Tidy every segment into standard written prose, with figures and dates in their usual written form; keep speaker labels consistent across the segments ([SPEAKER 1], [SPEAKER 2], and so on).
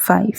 [SPEAKER 1] 5।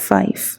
[SPEAKER 1] 5।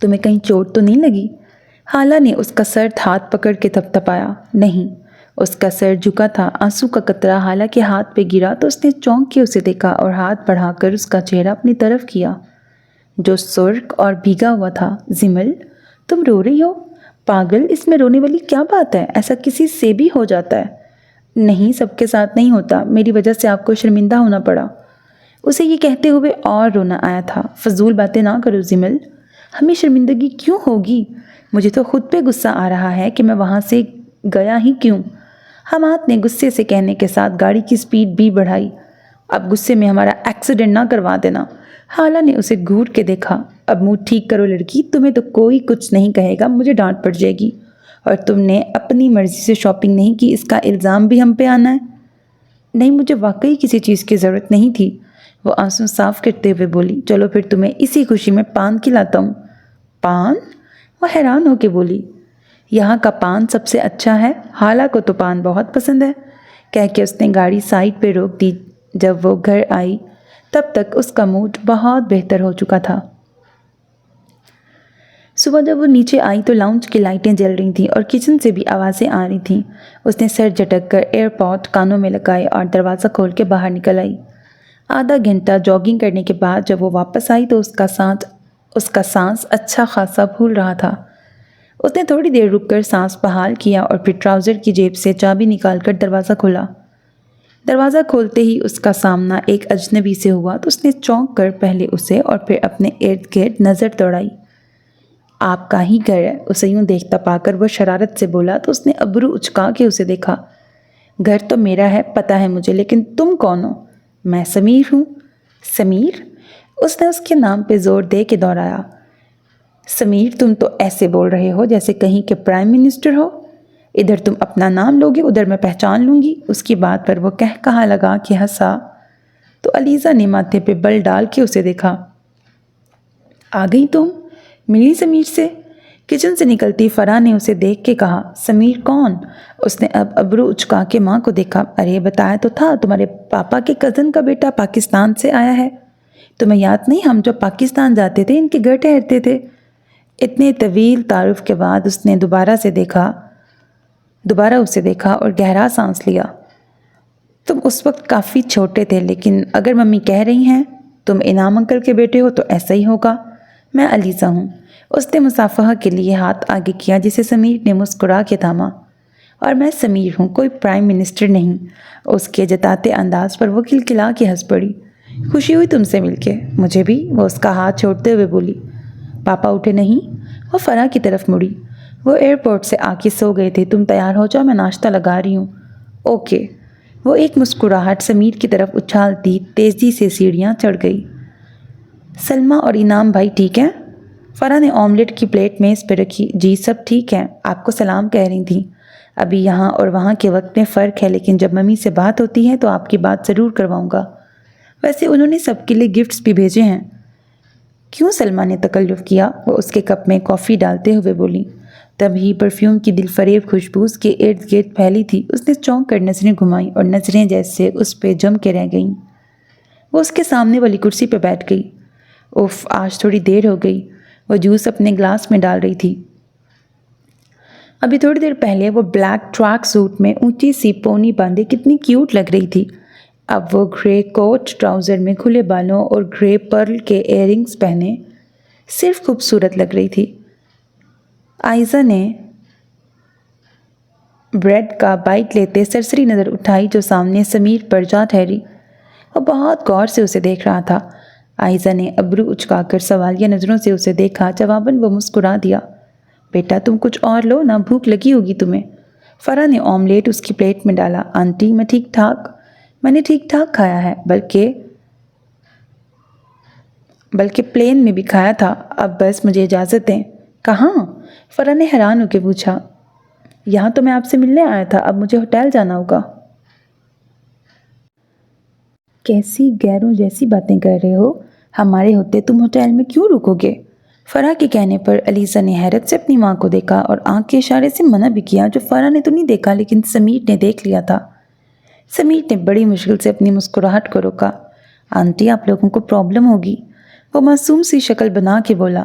[SPEAKER 1] تمہیں کہیں چوٹ تو نہیں لگی؟ حالہ نے اس کا سر ہاتھ پکڑ کے تھپتھپایا۔ نہیں۔ اس کا سر جھکا تھا، آنسو کا قطرہ حالہ کے ہاتھ پہ گرا تو اس نے چونک کے اسے دیکھا اور ہاتھ بڑھا کر اس کا چہرہ اپنی طرف کیا جو سرخ اور بھیگا ہوا تھا۔ زمل، تم رو رہی ہو؟ پاگل، اس میں رونے والی کیا بات ہے؟ ایسا کسی سے بھی ہو جاتا ہے۔ نہیں، سب کے ساتھ نہیں ہوتا، میری وجہ سے آپ کو شرمندہ ہونا پڑا۔ اسے یہ کہتے ہوئے اور رونا آیا تھا۔ فضول باتیں نہ کرو زمل، ہمیں شرمندگی کیوں ہوگی؟ مجھے تو خود پہ غصہ آ رہا ہے کہ میں وہاں سے گیا ہی کیوں۔ حماد نے غصے سے کہنے کے ساتھ گاڑی کی سپیڈ بھی بڑھائی۔ اب غصے میں ہمارا ایکسیڈنٹ نہ کروا دینا۔ حالہ نے اسے گھور کے دیکھا۔ اب منہ ٹھیک کرو لڑکی، تمہیں تو کوئی کچھ نہیں کہے گا، مجھے ڈانٹ پڑ جائے گی۔ اور تم نے اپنی مرضی سے شاپنگ نہیں کی، اس کا الزام بھی ہم پہ آنا ہے؟ نہیں، مجھے واقعی کسی چیز کی ضرورت نہیں تھی، وہ آنسو صاف کرتے ہوئے بولی۔ چلو پھر تمہیں اسی خوشی میں پان کھلاتا ہوں۔ پان؟ وہ حیران ہو کے بولی۔ یہاں کا پان سب سے اچھا ہے، حالہ کو تو پان بہت پسند ہے، کہہ کے اس نے گاڑی سائڈ پہ روک دی۔ جب وہ گھر آئی تب تک اس کا موڈ بہت بہتر ہو چکا تھا۔ صبح جب وہ نیچے آئی تو لاؤنج کی لائٹیں جل رہی تھیں اور کچن سے بھی آوازیں آ رہی تھیں۔ اس نے سر جھٹک کر ایئر پوڈ کانوں میں لگائے اور دروازہ کھول کے باہر نکل آئی۔ آدھا گھنٹہ جاگنگ کرنے کے بعد جب وہ واپس آئی تو اس کا سانس اچھا خاصا پھول رہا تھا۔ اس نے تھوڑی دیر رک کر سانس بحال کیا اور پھر ٹراؤزر کی جیب سے چابی نکال کر دروازہ کھولا۔ دروازہ کھولتے ہی اس کا سامنا ایک اجنبی سے ہوا تو اس نے چونک کر پہلے اسے اور پھر اپنے ارد گرد نظر دوڑائی۔ آپ کا ہی گھر ہے، اسے یوں دیکھتا پا کر وہ شرارت سے بولا تو اس نے ابرو اچکا کے اسے دیکھا۔ گھر تو میرا ہے، پتہ ہے مجھے، لیکن تم کون ہو؟ میں سمیر ہوں۔ سمیر؟ اس نے اس کے نام پہ زور دے کے دوہرایا۔ سمیر، تم تو ایسے بول رہے ہو جیسے کہیں کے پرائم منسٹر ہو۔ ادھر تم اپنا نام لوگے، ادھر میں پہچان لوں گی۔ اس کی بات پر وہ کہا لگا کہ ہنسا تو علیزہ نے ماتھے پہ بل ڈال کے اسے دیکھا۔ آ گئی تم؟ ملی سمیر سے؟ کچن سے نکلتی فرح نے اسے دیکھ کے کہا۔ سمیر کون؟ اس نے اب ابرو اچکا کے ماں کو دیکھا۔ ارے بتایا تو تھا، تمہارے پاپا کے کزن کا بیٹا پاکستان سے آیا ہے۔ تمہیں یاد نہیں، ہم جب پاکستان جاتے تھے ان کے گھر ٹھہرتے تھے۔ اتنے طویل تعارف کے بعد اس نے دوبارہ اسے دیکھا اور گہرا سانس لیا۔ تم اس وقت کافی چھوٹے تھے، لیکن اگر ممی کہہ رہی ہیں تم انعام انکل کے بیٹے ہو تو ایسا ہی ہوگا۔ میں علیزہ ہوں۔ اس نے مصافحہ کے لیے ہاتھ آگے کیا جسے سمیر نے مسکرا کے تھاما۔ اور میں سمیر ہوں، کوئی پرائم منسٹر نہیں۔ اس کے جتاتے انداز پر وہ کھلکھلا کے ہنس پڑی۔ خوشی ہوئی تم سے مل کے، مجھے بھی، وہ اس کا ہاتھ چھوڑتے ہوئے بولی۔ پاپا اٹھے نہیں؟ وہ فرح کی طرف مڑی۔ وہ ایئرپورٹ سے آ کے سو گئے تھے، تم تیار ہو جاؤ، میں ناشتہ لگا رہی ہوں۔ اوکے۔ وہ ایک مسکراہٹ سمیر کی طرف اچھالتی تیزی سے سیڑھیاں چڑھ گئی۔ سلمہ اور انعام بھائی ٹھیک ہیں؟ فرح نے آملیٹ کی پلیٹ میز پہ رکھی۔ جی سب ٹھیک ہیں، آپ کو سلام کہہ رہی تھیں۔ ابھی یہاں اور وہاں کے وقت میں فرق ہے، لیکن جب ممی سے بات ہوتی ہے تو آپ کی بات ضرور کرواؤں گا۔ ویسے انہوں نے سب کے لیے گفٹس بھی بھیجے ہیں۔ کیوں؟ سلمہ نے تکلف کیا۔ وہ اس کے کپ میں کافی ڈالتے ہوئے بولی۔ تبھی پرفیوم کی دل فریب خوشبو اس کے ارد گرد پھیلی تھی۔ اس نے چونک کر نظریں گھمائیں اور نظریں جیسے اس پہ جم کے رہ گئیں۔ وہ اس کے سامنے والی کرسی پہ بیٹھ گئی۔ اف، آج تھوڑی دیر ہو گئی۔ وہ جوس اپنے گلاس میں ڈال رہی تھی۔ ابھی تھوڑی دیر پہلے وہ بلیک ٹریک سوٹ میں اونچی سی پونی باندھے کتنی کیوٹ لگ رہی تھی۔ اب وہ گرے کوٹ ٹراؤزر میں کھلے بالوں اور گرے پرل کے ایئر رنگز پہنے صرف خوبصورت لگ رہی تھی۔ آئزہ نے بریڈ کا بائٹ لیتے سرسری نظر اٹھائی جو سامنے سمیر پر جا ٹھہری۔ وہ بہت غور سے اسے دیکھ رہا تھا۔ آئزہ نے ابرو اچکا کر سوالیہ نظروں سے اسے دیکھا۔ جواباً وہ مسکرا دیا۔ بیٹا تم کچھ اور لو نا، بھوک لگی ہوگی تمہیں۔ فرح نے آملیٹ اس کی پلیٹ میں ڈالا۔ آنٹی میں نے ٹھیک ٹھاک کھایا ہے، بلکہ پلین میں بھی کھایا تھا۔ اب بس مجھے اجازت دیں۔ کہاں؟ فرح نے حیران ہو کے پوچھا۔ یہاں تو میں آپ سے ملنے آیا تھا، اب مجھے ہوٹل جانا ہوگا۔ کیسی غیروں جیسی باتیں کر رہے ہو؟ ہمارے ہوتے تم ہوٹل میں کیوں رکو گے؟ فرح کے کہنے پر علیزہ نے حیرت سے اپنی ماں کو دیکھا اور آنکھ کے اشارے سے منع بھی کیا، جو فرح نے تو نہیں دیکھا لیکن سمیر نے دیکھ لیا تھا۔ سمیر نے بڑی مشکل سے اپنی مسکراہٹ کو روکا۔ آنٹی آپ لوگوں کو پرابلم ہوگی، وہ معصوم سی شکل بنا کے بولا۔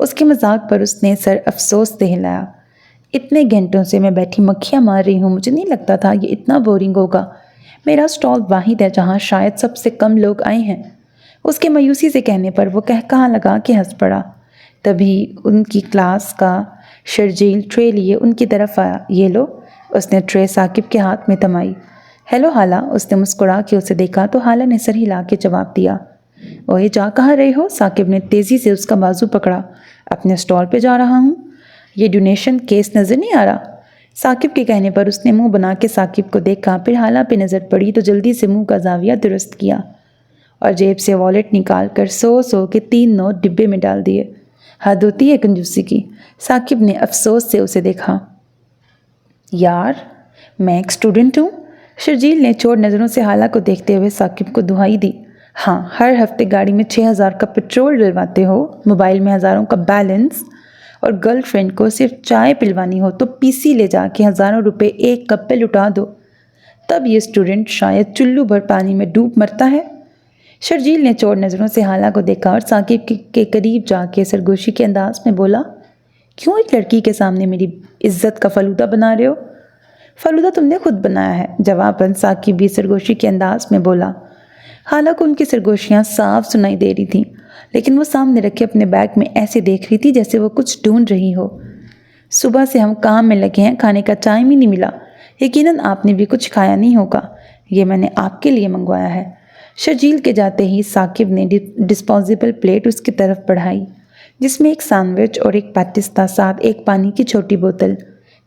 [SPEAKER 1] اس کے مذاق پر اس نے سر افسوس سے ہلایا۔ اتنے گھنٹوں سے میں بیٹھی مکھیاں مار رہی ہوں، مجھے نہیں لگتا تھا یہ اتنا بورنگ ہوگا۔ میرا اسٹال واحد ہے جہاں شاید سب سے کم لوگ آئے ہیں۔ اس کے مایوسی سے کہنے پر وہ کہا لگا کے ہنس پڑا۔ تبھی ان کی کلاس کا شرجیل ٹرے لیے ان کی طرف آیا۔ یہ لو، اس نے ٹرے ثاقب کے ہاتھ میں تھمائی۔ ہیلو حالہ، اس نے مسکرا کے اسے دیکھا تو حالہ نے سر ہلا کے جواب دیا۔ اوئے جا کہاں رہے ہو؟ ثاقب نے تیزی سے اس کا بازو پکڑا۔ اپنے اسٹال پہ جا رہا ہوں۔ یہ ڈونیشن کیس نظر نہیں آ رہا؟ ثاقب کے کہنے پر اس نے منہ بنا کے ثاقب کو دیکھا، پھر حالہ پہ نظر پڑی تو جلدی سے منہ کا زاویہ درست کیا اور جیب سے والیٹ نکال کر 100 کے 3 نوٹ ڈبے میں ڈال دیے۔ حد ہوتی ہے کنجوسی کی۔ ثاقب نے افسوس سے اسے دیکھا۔ یار، میں ایک اسٹوڈنٹ ہوں۔ شرجیل نے چور نظروں سے حالہ کو دیکھتے ہوئے ثاقب کو دہائی دی۔ ہاں، ہر ہفتے گاڑی میں 6000 کا پیٹرول ڈلواتے ہو، موبائل میں ہزاروں کا بیلنس، اور گرل فرینڈ کو صرف چائے پلوانی ہو تو پی سی لے جا کے ہزاروں روپے ایک کپ پہ لٹا دو، تب یہ اسٹوڈنٹ شاید چلو بھر پانی میں ڈوب مرتا ہے۔ شرجیل نے چور نظروں سے حالہ کو دیکھا اور ثاقب کے قریب جا کے سرگوشی کے انداز میں بولا، کیوں ایک لڑکی کے سامنے میری عزت کا فلودہ بنا رہے ہو؟ فلودہ تم نے خود بنایا ہے، جواباً ثاقب بھی سرگوشی کے انداز میں بولا۔ حالہ کو ان کی سرگوشیاں صاف سنائی دے رہی تھیں، لیکن وہ سامنے رکھے اپنے بیگ میں ایسے دیکھ رہی تھی جیسے وہ کچھ ڈھونڈ رہی ہو۔ صبح سے ہم کام میں لگے ہیں، کھانے کا ٹائم ہی نہیں ملا۔ یقیناً آپ نے بھی کچھ کھایا نہیں ہوگا، یہ میں نے آپ کے لیے منگوایا ہے۔ شرجیل کے جاتے ہی ثاقب نے ڈسپوزیبل پلیٹ اس کی طرف بڑھائی جس میں ایک سینڈوچ اور ایک پیٹس تھا، ساتھ ایک پانی کی چھوٹی بوتل۔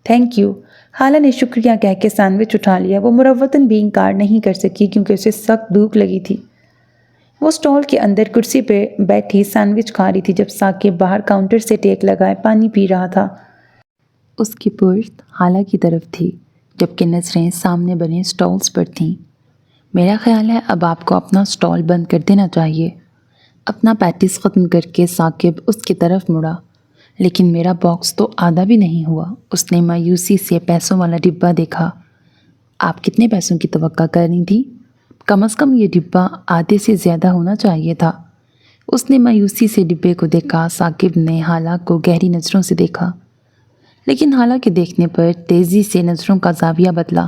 [SPEAKER 1] Thank you. حالہ نے شکریہ کہہ کے سینڈوچ اٹھا لیا۔ وہ مروتاً بھی انکار نہیں کر سکی کیونکہ اسے سخت بھوک لگی تھی۔ وہ اسٹال کے اندر کرسی پہ بیٹھی سینڈوچ کھا رہی تھی جب ثاقب باہر کاؤنٹر سے ٹیک لگائے پانی پی رہا تھا۔ اس کی پشت حالہ کی طرف تھی جبکہ نظریں سامنے بنے اسٹالز پر تھیں۔ میرا خیال ہے اب آپ کو اپنا اسٹال بند کر دینا چاہیے۔ اپنا پیٹس ختم کر کے ثاقب اس کی طرف مڑا۔ لیکن میرا باکس تو آدھا بھی نہیں ہوا۔ اس نے مایوسی سے پیسوں والا ڈبہ دیکھا۔ آپ کتنے پیسوں کی توقع کرنی تھی؟ کم از کم یہ ڈبہ آدھے سے زیادہ ہونا چاہیے تھا۔ اس نے مایوسی سے ڈبے کو دیکھا۔ ثاقب نے حالہ کو گہری نظروں سے دیکھا، لیکن حالہ کے دیکھنے پر تیزی سے نظروں کا زاویہ بدلا۔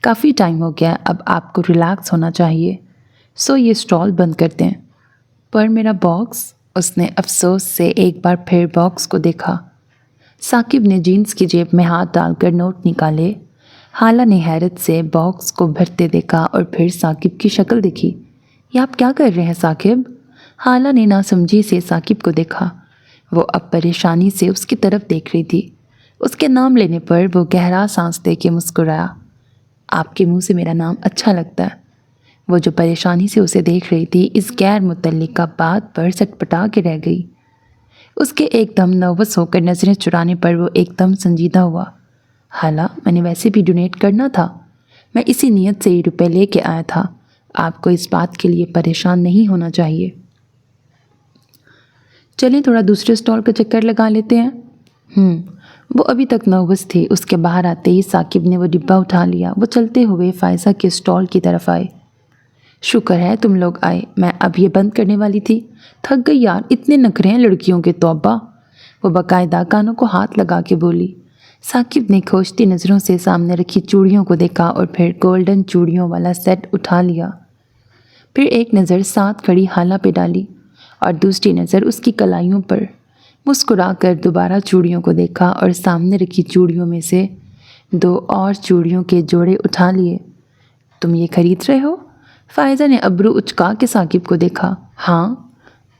[SPEAKER 1] کافی ٹائم ہو گیا، اب آپ کو ریلیکس ہونا چاہیے، سو یہ اسٹال بند کر دیں۔ پر میرا باکس؟ اس نے افسوس سے ایک بار پھر باکس کو دیکھا۔ ثاقب نے جینز کی جیب میں ہاتھ ڈال کر نوٹ نکالے۔ حالہ نے حیرت سے باکس کو بھرتے دیکھا اور پھر ثاقب کی شکل دیکھی۔ یہ آپ کیا کر رہے ہیں ثاقب؟ حالہ نے ناسمجھی سے ثاقب کو دیکھا۔ وہ اب پریشانی سے اس کی طرف دیکھ رہی تھی۔ اس کے نام لینے پر وہ گہرا سانس دے کے مسکرایا۔ آپ کے منہ سے میرا نام اچھا لگتا ہے۔ وہ جو پریشانی سے اسے دیکھ رہی تھی اس غیر متعلقہ بات پر سٹپٹا کے رہ گئی۔ اس کے ایک دم نروس ہو کر نظریں چرانے پر وہ ایک دم سنجیدہ ہوا۔ حالہ، میں نے ویسے بھی ڈونیٹ کرنا تھا، میں اسی نیت سے یہ روپے لے کے آیا تھا، آپ کو اس بات کے لیے پریشان نہیں ہونا چاہیے۔ چلیں تھوڑا دوسرے اسٹال کا چکر لگا لیتے ہیں۔ وہ ابھی تک نروس تھی۔ اس کے باہر آتے ہی ثاقب نے وہ ڈبہ اٹھا لیا۔ وہ چلتے ہوئے فائزہ کے اسٹال کی طرف آئے۔ شکر ہے تم لوگ آئے، میں اب یہ بند کرنے والی تھی۔ تھک گئی یار، اتنے نخرے ہیں لڑکیوں کے، توبہ۔ وہ باقاعدہ کانوں کو ہاتھ لگا کے بولی۔ ثاقب نے کھوجتی نظروں سے سامنے رکھی چوڑیوں کو دیکھا اور پھر گولڈن چوڑیوں والا سیٹ اٹھا لیا۔ پھر ایک نظر ساتھ کھڑی حالہ پہ ڈالی اور دوسری نظر اس کی کلائیوں پر۔ مسکرا کر دوبارہ چوڑیوں کو دیکھا اور سامنے رکھی چوڑیوں میں سے 2 اور چوڑیوں کے جوڑے اٹھا لیے۔ تم یہ خرید رہے ہو؟ فائزہ نے ابرو اچکا کے ثاقب کو دیکھا۔ ہاں۔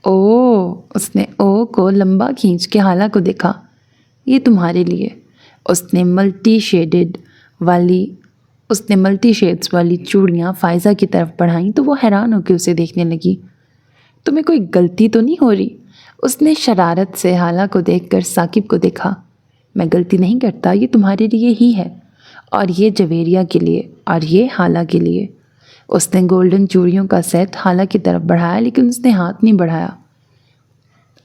[SPEAKER 1] او، اس نے او کو لمبا کھینچ کے حالہ کو دیکھا۔ یہ تمہارے لیے۔ اس نے ملٹی شیڈز والی چوڑیاں فائزہ کی طرف بڑھائیں تو وہ حیران ہو کے اسے دیکھنے لگی۔ تمہیں کوئی غلطی تو نہیں ہو رہی؟ اس نے شرارت سے حالہ کو دیکھ کر ثاقب کو دیکھا۔ میں غلطی نہیں کرتا، یہ تمہارے لیے ہی ہے، اور یہ جویریہ کے لیے، اور یہ حالہ کے لیے۔ اس نے گولڈن چوڑیوں کا سیٹ حالہ کی طرف بڑھایا لیکن اس نے ہاتھ نہیں بڑھایا۔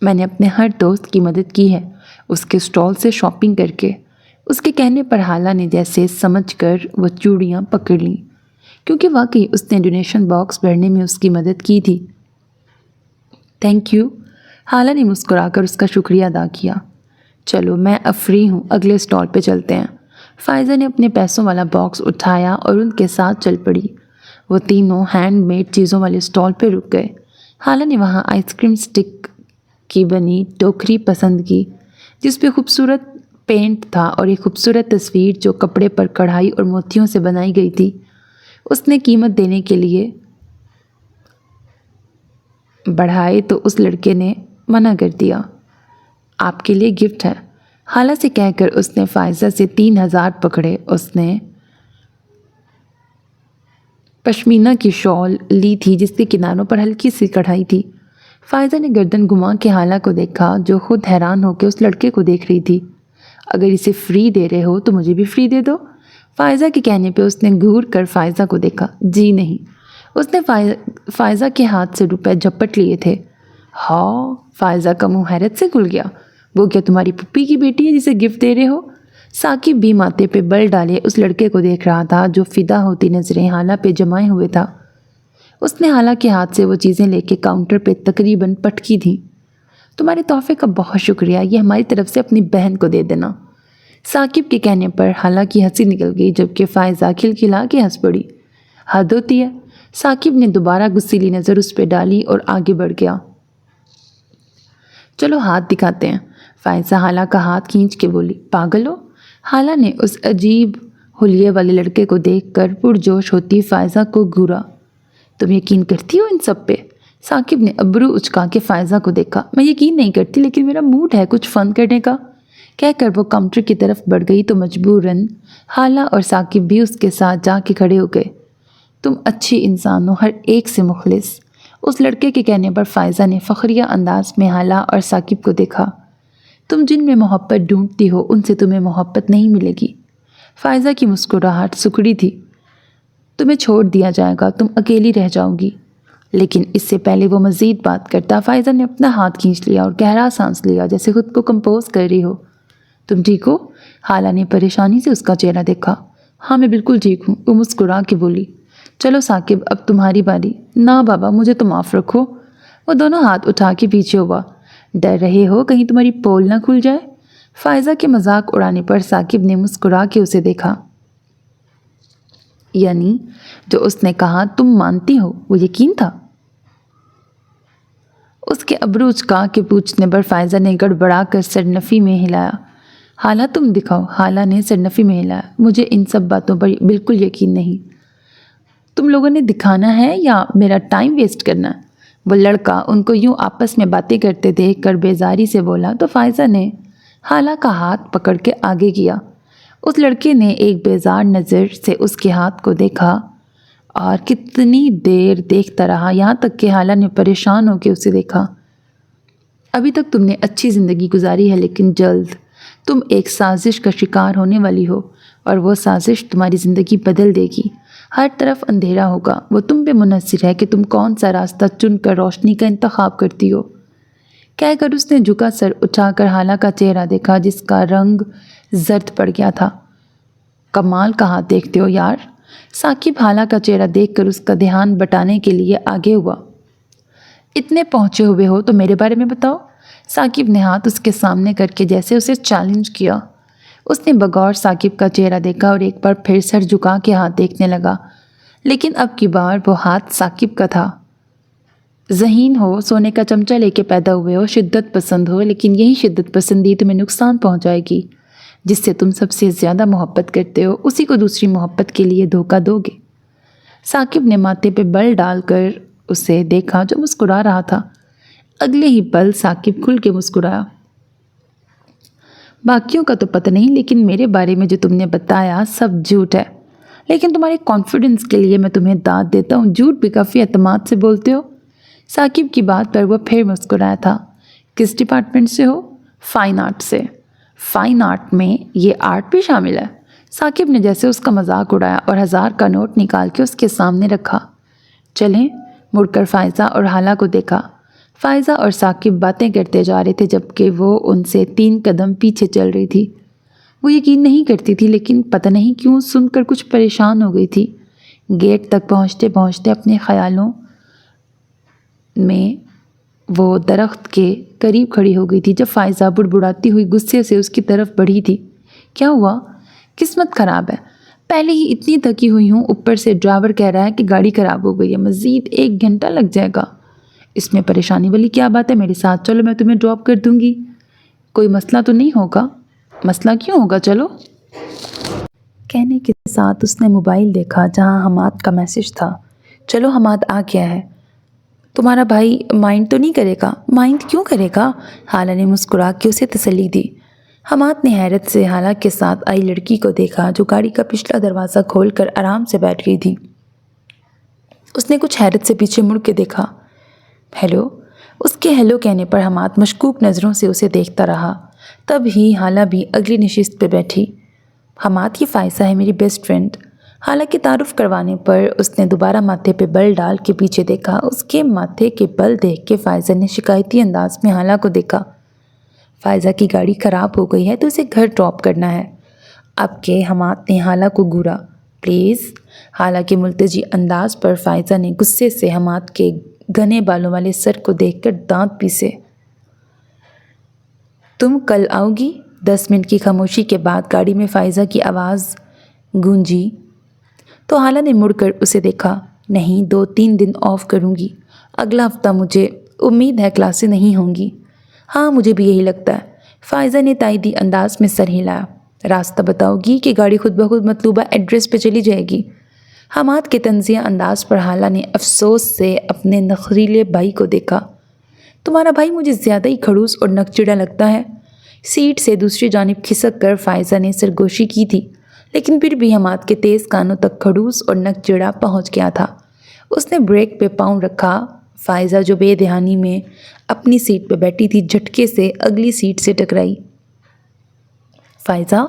[SPEAKER 1] میں نے اپنے ہر دوست کی مدد کی ہے اس کے اسٹال سے شاپنگ کر کے۔ اس کے کہنے پر حالہ نے جیسے سمجھ کر وہ چوڑیاں پکڑ لیں کیونکہ واقعی اس نے ڈونیشن باکس بھرنے میں اس کی مدد کی تھی۔ Thank you. حالہ نے مسکرا کر اس کا شکریہ ادا کیا۔ چلو میں اب فری ہوں، اگلے اسٹال پہ چلتے ہیں۔ فائزہ نے اپنے پیسوں والا باکس اٹھایا اور ان کے ساتھ چل پڑی۔ وہ تینوں ہینڈ میڈ چیزوں والے اسٹال پہ رک گئے۔ حالہ نے وہاں آئس کریم سٹک کی بنی ٹوکری پسند کی جس پہ خوبصورت پینٹ تھا اور ایک خوبصورت تصویر جو کپڑے پر کڑھائی اور موتیوں سے بنائی گئی تھی۔ اس نے قیمت دینے کے لیے بڑھائے تو اس لڑکے نے منع کر دیا۔ آپ کے لیے گفٹ ہے، حالہ سے کہہ کر اس نے فائزہ سے 3000 پکڑے۔ اس نے پشمینہ کی شال لی تھی جس کے کناروں پر ہلکی سی کڑھائی تھی۔ فائزہ نے گردن گھما کے حالہ کو دیکھا جو خود حیران ہو کے اس لڑکے کو دیکھ رہی تھی۔ اگر اسے فری دے رہے ہو تو مجھے بھی فری دے دو۔ فائزہ کے کہنے پہ اس نے گھور کر فائزہ کو دیکھا۔ جی نہیں۔ اس نے فائزہ کے ہاتھ سے روپے جھپٹ لیے تھے۔ ہاں، فائزہ کا منہ حیرت سے کھل گیا۔ وہ کیا تمہاری پھپھی کی بیٹی ہے جسے گفٹ دے رہے ہو؟ ثاقب بھی ماتھے پہ بل ڈالے اس لڑکے کو دیکھ رہا تھا جو فدا ہوتی نظریں حالہ پہ جمائے ہوئے تھا۔ اس نے حالہ کے ہاتھ سے وہ چیزیں لے کے کاؤنٹر پہ تقریباً پٹکی تھیں۔ تمہارے تحفے کا بہت شکریہ، یہ ہماری طرف سے اپنی بہن کو دے دینا۔ ثاقب کے کہنے پر حالہ کی ہنسی نکل گئی جبکہ فائزہ کھلکھلا کے ہنس پڑی۔ حد ہوتی ہے۔ ثاقب نے دوبارہ غصیلی نظر اس پہ ڈالی اور آگے بڑھ گیا۔ چلو ہاتھ دکھاتے ہیں۔ فائزہ حالہ کا ہاتھ کھینچ کے بولی۔ پاگل ہو؟ حالہ نے اس عجیب حلیے والے لڑکے کو دیکھ کر پرجوش ہوتی فائزہ کو گھورا۔ تم یقین کرتی ہو ان سب پہ؟ ثاقب نے ابرو اچکا کے فائزہ کو دیکھا۔ میں یقین نہیں کرتی لیکن میرا موڈ ہے کچھ فن کرنے کا، کہہ کر وہ کاؤنٹر کی طرف بڑھ گئی تو مجبوراً حالہ اور ثاقب بھی اس کے ساتھ جا کے کھڑے ہو گئے۔ تم اچھی انسان ہو، ہر ایک سے مخلص۔ اس لڑکے کے کہنے پر فائزہ نے فخریہ انداز میں حالہ اور ثاقب کو دیکھا۔ تم جن میں محبت ڈھونڈتی ہو ان سے تمہیں محبت نہیں ملے گی۔ فائزہ کی مسکراہٹ سکڑی تھی۔ تمہیں چھوڑ دیا جائے گا، تم اکیلی رہ جاؤ گی۔ لیکن اس سے پہلے وہ مزید بات کرتا فائزہ نے اپنا ہاتھ کھینچ لیا اور گہرا سانس لیا جیسے خود کو کمپوز کر رہی ہو۔ تم ٹھیک ہو؟ حالہ نے پریشانی سے اس کا چہرہ دیکھا۔ ہاں میں بالکل ٹھیک ہوں، وہ مسکرا کے بولی۔ چلو ثاقب اب تمہاری باری۔ نہ بابا مجھے تو معاف رکھو۔ وہ دونوں ہاتھ اٹھا کے پیچھے ہوا۔ ڈر رہے ہو کہیں تمہاری پول نہ کھل جائے؟ فائزہ کے مذاق اڑانے پر ثاقب نے مسکرا کے اسے دیکھا۔ یعنی جو اس نے کہا تم مانتی ہو وہ یقین تھا؟ اس کے ابرو اچکا کے پوچھنے پر فائزہ نے گڑبڑا کر سرنفی میں ہلایا۔ حالہ تم دکھاؤ۔ حالہ نے سرنفی میں ہلایا۔ مجھے ان سب باتوں پر بالکل یقین نہیں۔ تم لوگوں نے دکھانا ہے یا میرا ٹائم ویسٹ کرنا ہے؟ وہ لڑکا ان کو یوں آپس میں باتیں کرتے دیکھ کر بیزاری سے بولا تو فائزہ نے حالہ کا ہاتھ پکڑ کے آگے کیا۔ اس لڑکے نے ایک بیزار نظر سے اس کے ہاتھ کو دیکھا اور کتنی دیر دیکھتا رہا یہاں تک کہ حالہ نے پریشان ہو کے اسے دیکھا۔ ابھی تک تم نے اچھی زندگی گزاری ہے لیکن جلد تم ایک سازش کا شکار ہونے والی ہو اور وہ سازش تمہاری زندگی بدل دے گی۔ ہر طرف اندھیرا ہوگا، وہ تم پہ منحصر ہے کہ تم کون سا راستہ چن کر روشنی کا انتخاب کرتی ہو۔ کہہ کر اس نے جھکا سر اٹھا کر حالہ کا چہرہ دیکھا جس کا رنگ زرد پڑ گیا تھا۔ کمال کا ہاتھ دیکھتے ہو یار۔ ثاقب حالہ کا چہرہ دیکھ کر اس کا دھیان بٹانے کے لیے آگے ہوا۔ اتنے پہنچے ہوئے ہو تو میرے بارے میں بتاؤ۔ ثاقب نے ہاتھ اس کے سامنے کر کے جیسے اسے چیلنج کیا۔ اس نے بغور ثاقب کا چہرہ دیکھا اور ایک بار پھر سر جھکا کے ہاتھ دیکھنے لگا، لیکن اب کی بار وہ ہاتھ ثاقب کا تھا۔ ذہین ہو، سونے کا چمچہ لے کے پیدا ہوئے ہو، شدت پسند ہو، لیکن یہی شدت پسندی تمہیں نقصان پہنچائے گی۔ جس سے تم سب سے زیادہ محبت کرتے ہو اسی کو دوسری محبت کے لیے دھوکہ دو گے۔ ثاقب نے ماتھے پہ بل ڈال کر اسے دیکھا جو مسکرا رہا تھا۔ اگلے ہی پل ثاقب کھل کے مسکرایا۔ باقیوں کا تو پتہ نہیں لیکن میرے بارے میں جو تم نے بتایا سب جھوٹ ہے، لیکن تمہارے کانفیڈنس کے لیے میں تمہیں داد دیتا ہوں، جھوٹ بھی کافی اعتماد سے بولتے ہو۔ ثاقب کی بات پر وہ پھر مسکرایا تھا۔ کس ڈپارٹمنٹ سے ہو؟ فائن آرٹ سے۔ فائن آرٹ میں یہ آرٹ بھی شامل ہے؟ ثاقب نے جیسے اس کا مذاق اڑایا اور 1000 کا نوٹ نکال کے اس کے سامنے رکھا۔ چلیں، مڑ کر فائزہ اور حالہ کو دیکھا۔ فائزہ اور ثاقب باتیں کرتے جا رہے تھے جبکہ وہ ان سے 3 قدم پیچھے چل رہی تھی۔ وہ یقین نہیں کرتی تھی لیکن پتہ نہیں کیوں سن کر کچھ پریشان ہو گئی تھی۔ گیٹ تک پہنچتے پہنچتے اپنے خیالوں میں وہ درخت کے قریب کھڑی ہو گئی تھی جب فائزہ بڑبڑاتی ہوئی غصے سے اس کی طرف بڑھی تھی۔ کیا ہوا؟ قسمت خراب ہے، پہلے ہی اتنی تھکی ہوئی ہوں، اوپر سے ڈرائیور کہہ رہا ہے کہ گاڑی خراب ہو گئی ہے، مزید 1 گھنٹہ لگ جائے گا۔ اس میں پریشانی والی کیا بات ہے؟ میرے ساتھ چلو، میں تمہیں ڈراپ کر دوں گی، کوئی مسئلہ تو نہیں ہوگا؟ مسئلہ کیوں ہوگا، چلو۔ کہنے کے ساتھ اس نے موبائل دیکھا جہاں حماد کا میسج تھا۔ چلو حماد آ گیا ہے، تمہارا بھائی مائنڈ تو نہیں کرے گا؟ مائنڈ کیوں کرے گا؟ حالہ نے مسکرا کے اسے تسلی دی۔ حماد نے حیرت سے حالہ کے ساتھ آئی لڑکی کو دیکھا جو گاڑی کا پچھلا دروازہ کھول کر آرام سے بیٹھ گئی تھی۔ اس نے کچھ حیرت سے پیچھے مڑ کے دیکھا۔ ہیلو؟ اس کے ہیلو کہنے پر حماد مشکوک نظروں سے اسے دیکھتا رہا۔ تب ہی حالہ بھی اگلی نشست پہ بیٹھی۔ حماد، یہ فائزہ ہے، میری بیسٹ فرینڈ۔ حالہ کے تعارف کروانے پر اس نے دوبارہ ماتھے پہ بل ڈال کے پیچھے دیکھا۔ اس کے ماتھے کے بل دیکھ کے فائزہ نے شکایتی انداز میں حالہ کو دیکھا۔ فائزہ کی گاڑی خراب ہو گئی ہے تو اسے گھر ڈراپ کرنا ہے۔ اب کے حماد نے حالہ کو گھورا۔ پلیز۔ حالہ کے ملتجی انداز پر فائزہ نے غصے سے حماد کے گھنے بالوں والے سر کو دیکھ کر دانت پیسے۔ تم کل آؤ گی؟ 10 منٹ کی خاموشی کے بعد گاڑی میں فائزہ کی آواز گونجی تو حالہ نے مڑ کر اسے دیکھا۔ نہیں، 2-3 دن آف کروں گی، اگلا ہفتہ مجھے امید ہے کلاسیں نہیں ہوں گی۔ ہاں مجھے بھی یہی لگتا ہے، فائزہ نے تائیدی انداز میں سر ہلایا۔ راستہ بتاؤ گی کہ گاڑی خود بخود مطلوبہ ایڈریس پہ چلی جائے گی؟ حماد کے طنزیہ انداز پر حالہ نے افسوس سے اپنے نخریلے بھائی کو دیکھا۔ تمہارا بھائی مجھے زیادہ ہی کھڑوس اور نکچڑا لگتا ہے۔ سیٹ سے دوسری جانب کھسک کر فائزہ نے سرگوشی کی تھی، لیکن پھر بھی حماد کے تیز کانوں تک کھڑوس اور نکچڑا پہنچ گیا تھا۔ اس نے بریک پہ پاؤں رکھا۔ فائزہ جو بے دھیانی میں اپنی سیٹ پہ بیٹھی تھی جھٹکے سے اگلی سیٹ سے ٹکرائی۔ فائزہ،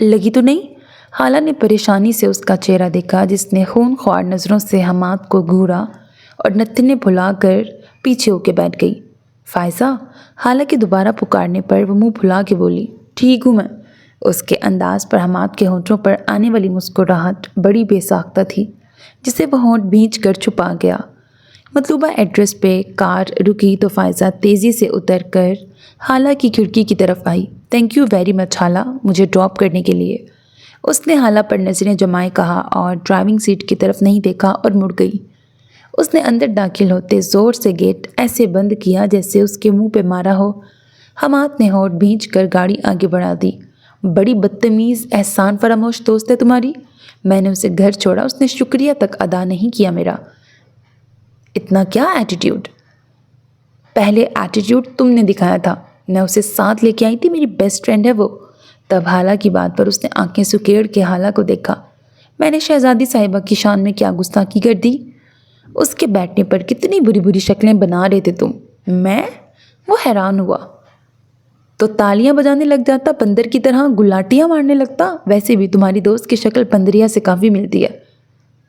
[SPEAKER 1] لگی تو نہیں؟ حالہ نے پریشانی سے اس کا چہرہ دیکھا جس نے خون خوار نظروں سے حماد کو گھورا اور نتنے بھلا کر پیچھے ہو کے بیٹھ گئی۔ فائزہ؟ حالہ کے دوبارہ پکارنے پر وہ منہ پھلا کے بولی۔ ٹھیک ہوں میں۔ اس کے انداز پر حماد کے ہونٹوں پر آنے والی مسکراہٹ بڑی بے ساختہ تھی جسے وہ ہونٹ بھینچ کر چھپا گیا۔ مطلوبہ ایڈریس پہ کار رکی تو فائزہ تیزی سے اتر کر حالہ کی کھڑکی کی طرف آئی۔ تھینک یو ویری مچ حالہ، مجھے ڈراپ کرنے کے لیے۔ اس نے حالہ پر نظریں جمائے کہا اور ڈرائیونگ سیٹ کی طرف نہیں دیکھا اور مڑ گئی۔ اس نے اندر داخل ہوتے زور سے گیٹ ایسے بند کیا جیسے اس کے منہ پہ مارا ہو۔ حماد نے ہونٹ بھینچ کر گاڑی آگے بڑھا دی۔ بڑی بدتمیز احسان فراموش دوست ہے تمہاری، میں نے اسے گھر چھوڑا، اس نے شکریہ تک ادا نہیں کیا میرا۔ اتنا کیا ایٹیٹیوڈ؟ پہلے ایٹیٹیوڈ تم نے دکھایا تھا، میں اسے ساتھ لے کے آئی تھی، میری بیسٹ فرینڈ ہے وہ۔ تب حالہ کی بات پر اس نے آنکھیں سکیڑ کے حالہ کو دیکھا۔ میں نے شہزادی صاحبہ کی شان میں کیا گستاخی کر دی؟ اس کے بیٹھنے پر کتنی بری بری شکلیں بنا رہے تھے تم۔ میں؟ وہ حیران ہوا۔ تو تالیاں بجانے لگ جاتا، بندر کی طرح گلاٹیاں مارنے لگتا، ویسے بھی تمہاری دوست کی شکل بندریا سے کافی ملتی ہے۔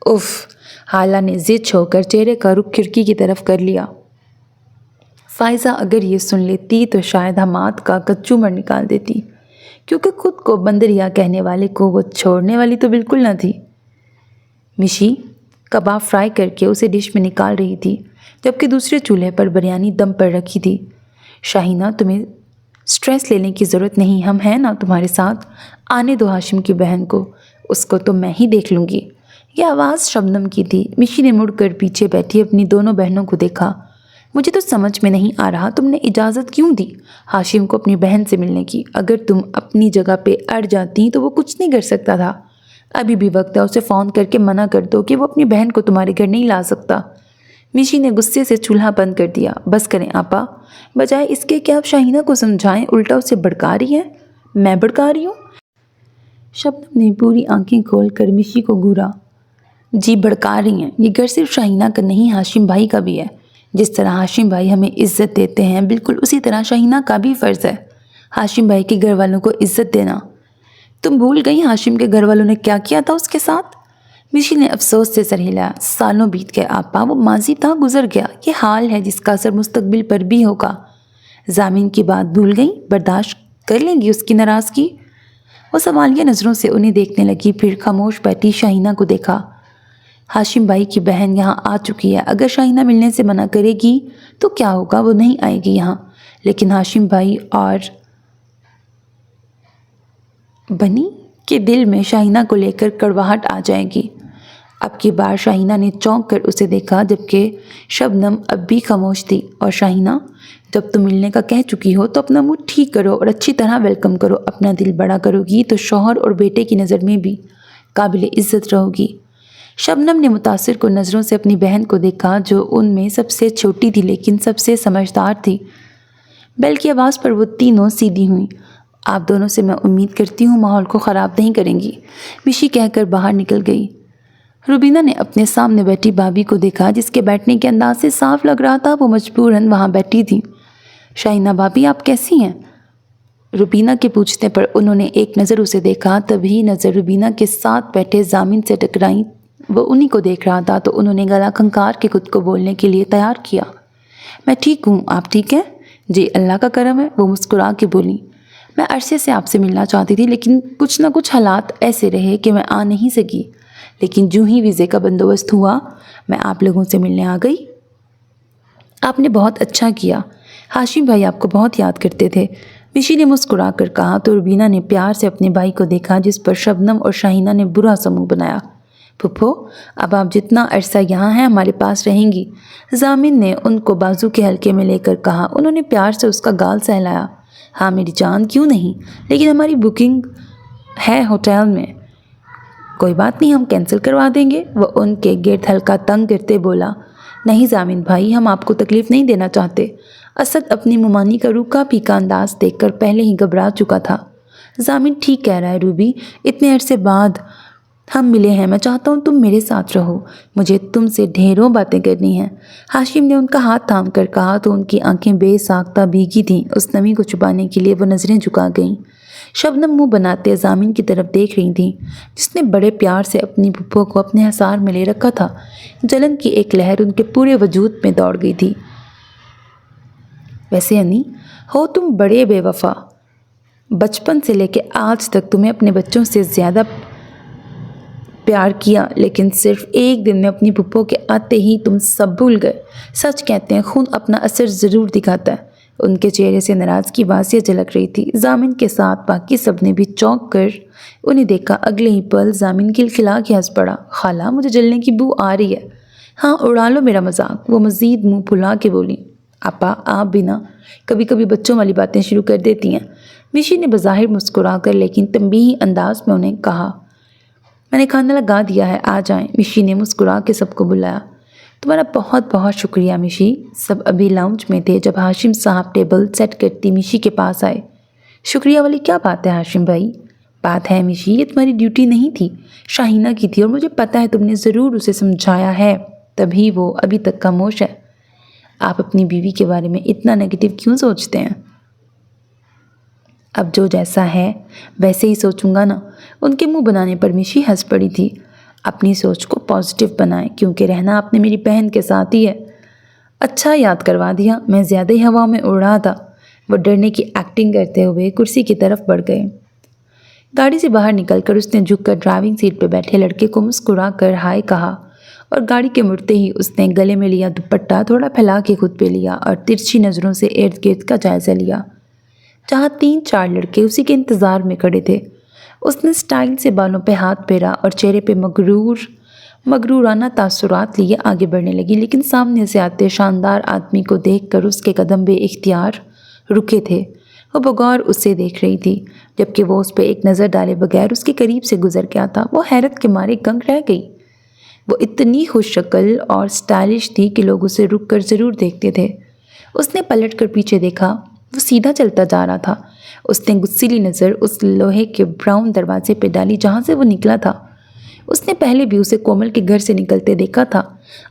[SPEAKER 1] اف! حالہ نے ضد چھو کر چہرے کا رخ کھڑکی کی طرف کر لیا۔ فائزہ اگر یہ سن لیتی تو شاید حماد کا کچومر نکال دیتی، کیونکہ خود کو بندریا کہنے والے کو وہ چھوڑنے والی تو بالکل نہ تھی۔ مشی کباب فرائی کر کے اسے ڈش میں نکال رہی تھی جبکہ دوسرے چولہے پر بریانی دم پر رکھی تھی۔ شاہینہ، تمہیں سٹریس لینے کی ضرورت نہیں، ہم ہیں نا تمہارے ساتھ، آنے دو ہاشم کی بہن کو، اس کو تو میں ہی دیکھ لوں گی۔ یہ آواز شبنم کی تھی۔ مشی نے مڑ کر پیچھے بیٹھی اپنی دونوں بہنوں کو دیکھا۔ مجھے تو سمجھ میں نہیں آ رہا تم نے اجازت کیوں دی ہاشم کو اپنی بہن سے ملنے کی؟ اگر تم اپنی جگہ پہ اڑ جاتی تو وہ کچھ نہیں کر سکتا تھا۔ ابھی بھی وقت ہے، اسے فون کر کے منع کر دو کہ وہ اپنی بہن کو تمہارے گھر نہیں لا سکتا۔ مشی نے غصے سے چولہا بند کر دیا۔ بس کریں آپا، بجائے اس کے کہ آپ شاہینہ کو سمجھائیں الٹا اسے بھڑکا رہی ہیں۔ میں بھڑکا رہی ہوں؟ شبنم نے پوری آنکھیں کھول کر مشی کو گھورا۔ جی بھڑکا رہی ہیں، یہ گھر صرف شاہینہ کا نہیں ہاشم بھائی کا بھی ہے۔ جس طرح ہاشم بھائی ہمیں عزت دیتے ہیں بالکل اسی طرح شاہینہ کا بھی فرض ہے ہاشم بھائی کے گھر والوں کو عزت دینا۔ تم بھول گئی ہاشم کے گھر والوں نے کیا کیا تھا اس کے ساتھ؟ مشی نے افسوس سے سر ہلایا۔ سالوں بیت گئے آپا، وہ ماضی تھا، گزر گیا، یہ حال ہے جس کا اثر مستقبل پر بھی ہوگا۔ زامین کی بات بھول گئی، برداشت کر لیں گی اس کی ناراضگی؟ وہ سوالیہ نظروں سے انہیں دیکھنے لگی، پھر خاموش بیٹھی شاہینہ کو دیکھا۔ ہاشم بھائی کی بہن یہاں آ چکی ہے، اگر شاہینہ ملنے سے منع کرے گی تو کیا ہوگا، وہ نہیں آئے گی یہاں، لیکن ہاشم بھائی اور بنی کے دل میں شاہینہ کو لے کر کڑواہٹ آ جائے گی۔ اب کی بار شاہینہ نے چونک کر اسے دیکھا، جبکہ شبنم اب بھی خاموش تھی۔ اور شاہینہ، جب تم ملنے کا کہہ چکی ہو تو اپنا موڈ ٹھیک کرو اور اچھی طرح ویلکم کرو۔ اپنا دل بڑا کرو گی تو شوہر اور بیٹے کی نظر میں بھی قابل عزت رہو گی۔ شبنم نے متاثر کن نظروں سے اپنی بہن کو دیکھا، جو ان میں سب سے چھوٹی تھی لیکن سب سے سمجھدار تھی۔ بیل کی آواز پر وہ تینوں سیدھی ہوئیں۔ آپ دونوں سے میں امید کرتی ہوں ماحول کو خراب نہیں کریں گی، مشی کہہ کر باہر نکل گئی۔ روبینہ نے اپنے سامنے بیٹھی بھابھی کو دیکھا، جس کے بیٹھنے کے انداز سے صاف لگ رہا تھا وہ مجبوراً وہاں بیٹھی تھی۔ شاہینہ بھابھی، آپ کیسی ہیں؟ روبینہ کے پوچھنے پر انہوں نے ایک نظر اسے دیکھا، تبھی نظر روبینہ کے ساتھ بیٹھے ضامن سے ٹکرائیں۔ وہ انہی کو دیکھ رہا تھا تو انہوں نے گلا کھنکار کے خود کو بولنے کے لیے تیار کیا۔ میں ٹھیک ہوں، آپ ٹھیک ہیں؟ جی اللہ کا کرم ہے، وہ مسکرا کے بولی۔ میں عرصے سے آپ سے ملنا چاہتی تھی، لیکن کچھ نہ کچھ حالات ایسے رہے کہ میں آ نہیں سکی، لیکن جو ہی ویزے کا بندوبست ہوا میں آپ لوگوں سے ملنے آ گئی۔ آپ نے بہت اچھا کیا، ہاشم بھائی آپ کو بہت یاد کرتے تھے، مشی نے مسکرا کر کہا تو روبینہ نے پیار سے اپنے بھائی کو دیکھا، جس پر شبنم اور شاہینہ نے برا سا منہ بنایا۔ پھپھو، اب آپ جتنا عرصہ یہاں ہیں ہمارے پاس رہیں گی، ضامن نے ان کو بازو کے حلقے میں لے کر کہا۔ انہوں نے پیار سے اس کا گال سہلایا۔ ہاں میری جان، کیوں نہیں، لیکن ہماری بکنگ ہے ہوٹل میں۔ کوئی بات نہیں، ہم کینسل کروا دیں گے، وہ ان کے گرد ہلکا تنگ کرتے بولا۔ نہیں ضامن بھائی، ہم آپ کو تکلیف نہیں دینا چاہتے۔ اسد اپنی ممانی کا روکھا پھیکا انداز دیکھ کر پہلے ہی گھبرا چکا تھا۔ ضامن ٹھیک کہہ رہا ہے روبی، اتنے عرصے بعد ہم ملے ہیں، میں چاہتا ہوں تم میرے ساتھ رہو، مجھے تم سے ڈھیروں باتیں کرنی ہیں۔ ہاشم نے ان کا ہاتھ تھام کر کہا تو ان کی آنکھیں بے ساختہ بھیگی تھیں، اس نمی کو چھپانے کے لیے وہ نظریں جھکا گئیں۔ شبنم منہ بناتے ضامن کی طرف دیکھ رہی تھیں، جس نے بڑے پیار سے اپنی پھپھو کو اپنے حصار میں لے رکھا تھا۔ جلن کی ایک لہر ان کے پورے وجود میں دوڑ گئی تھی۔ ویسے انی، ہو تم بڑے بے وفا، بچپن سے لے کے آج تک تمہیں اپنے بچوں سے زیادہ پیار کیا، لیکن صرف ایک دن میں اپنی پھپھو کے آتے ہی تم سب بھول گئے۔ سچ کہتے ہیں خون اپنا اثر ضرور دکھاتا ہے۔ ان کے چہرے سے ناراضگی واضح جھلک رہی تھی۔ ضامن کے ساتھ باقی سب نے بھی چونک کر انہیں دیکھا۔ اگلے ہی پل ضامن کھلکھلا کے ہنس پڑا۔ خالہ، مجھے جلنے کی بو آ رہی ہے۔ ہاں اڑا لو میرا مذاق، وہ مزید منہ پھلا کے بولی۔ آپا، آپ بھی نا کبھی کبھی بچوں والی باتیں شروع کر دیتی ہیں، مشی نے بظاہر مسکرا کر لیکن تنبیہی انداز میں انہیں کہا۔ میں نے کھانا لگا دیا ہے، آ جائیں، مشی نے مسکرا کے سب کو بلایا۔ تمہارا بہت بہت شکریہ مشی۔ سب ابھی لاؤنج میں تھے جب ہاشم صاحب ٹیبل سیٹ کرتی مشی کے پاس آئے۔ شکریہ والی کیا بات ہے ہاشم بھائی؟ بات ہے مشی، یہ تمہاری ڈیوٹی نہیں تھی، شاہینہ کی تھی، اور مجھے پتہ ہے تم نے ضرور اسے سمجھایا ہے، تبھی وہ ابھی تک خاموش ہے۔ آپ اپنی بیوی کے بارے میں اتنا نیگیٹو کیوں سوچتے ہیں؟ اب جو جیسا ہے ویسے ہی سوچوں گا نا، ان کے منہ بنانے پر مشی ہنس پڑی تھی۔ اپنی سوچ کو پازیٹیو بنائیں، کیونکہ رہنا آپ نے میری بہن کے ساتھ ہی ہے۔ اچھا یاد کروا دیا، میں زیادہ ہی ہوا میں اڑ رہا تھا۔ وہ ڈرنے کی ایکٹنگ کرتے ہوئے کرسی کی طرف بڑھ گئے۔ گاڑی سے باہر نکل کر اس نے جھک کر ڈرائیونگ سیٹ پہ بیٹھے لڑکے کو مسکرا کر ہائے کہا، اور گاڑی کے مڑتے ہی اس نے گلے میں لیا دوپٹہ تھوڑا پھیلا کے خود پہ لیا اور ترچھی نظروں سے ارد گرد کا جائزہ لیا، جہاں 3-4 لڑکے اسی کے انتظار میں کھڑے تھے۔ اس نے سٹائل سے بالوں پہ ہاتھ پھیرا اور چہرے پہ مغرورانہ تاثرات لیے آگے بڑھنے لگی، لیکن سامنے سے آتے شاندار آدمی کو دیکھ کر اس کے قدم بے اختیار رکے تھے۔ وہ بغور اسے دیکھ رہی تھی، جبکہ وہ اس پہ ایک نظر ڈالے بغیر اس کے قریب سے گزر گیا تھا۔ وہ حیرت کے مارے دنگ رہ گئی۔ وہ اتنی خوش شکل اور سٹائلش تھی کہ لوگ اسے رک کر ضرور دیکھتے تھے۔ اس نے پلٹ کر پیچھے دیکھا، وہ سیدھا چلتا جا رہا تھا۔ اس نے غصیلی نظر اس لوہے کے براؤن دروازے پہ ڈالی جہاں سے وہ نکلا تھا۔ اس نے پہلے بھی اسے کومل کے گھر سے نکلتے دیکھا تھا۔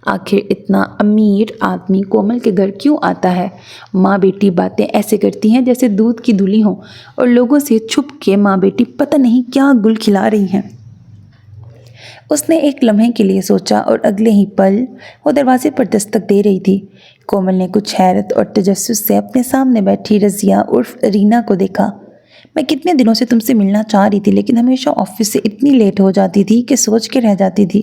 [SPEAKER 1] آخر اتنا امیر آدمی کومل کے گھر کیوں آتا ہے؟ ماں بیٹی باتیں ایسے کرتی ہیں جیسے دودھ کی دھلی ہوں، اور لوگوں سے چھپ کے ماں بیٹی پتہ نہیں کیا گل کھلا رہی ہیں۔ اس نے ایک لمحے کے لیے سوچا اور اگلے ہی پل وہ دروازے پر دستک دے رہی تھی۔ کومل نے کچھ حیرت اور تجسس سے اپنے سامنے بیٹھی رضیہ عرف رینا کو دیکھا۔ میں کتنے دنوں سے تم سے ملنا چاہ رہی تھی، لیکن ہمیشہ آفس سے اتنی لیٹ ہو جاتی تھی کہ سوچ کے رہ جاتی تھی۔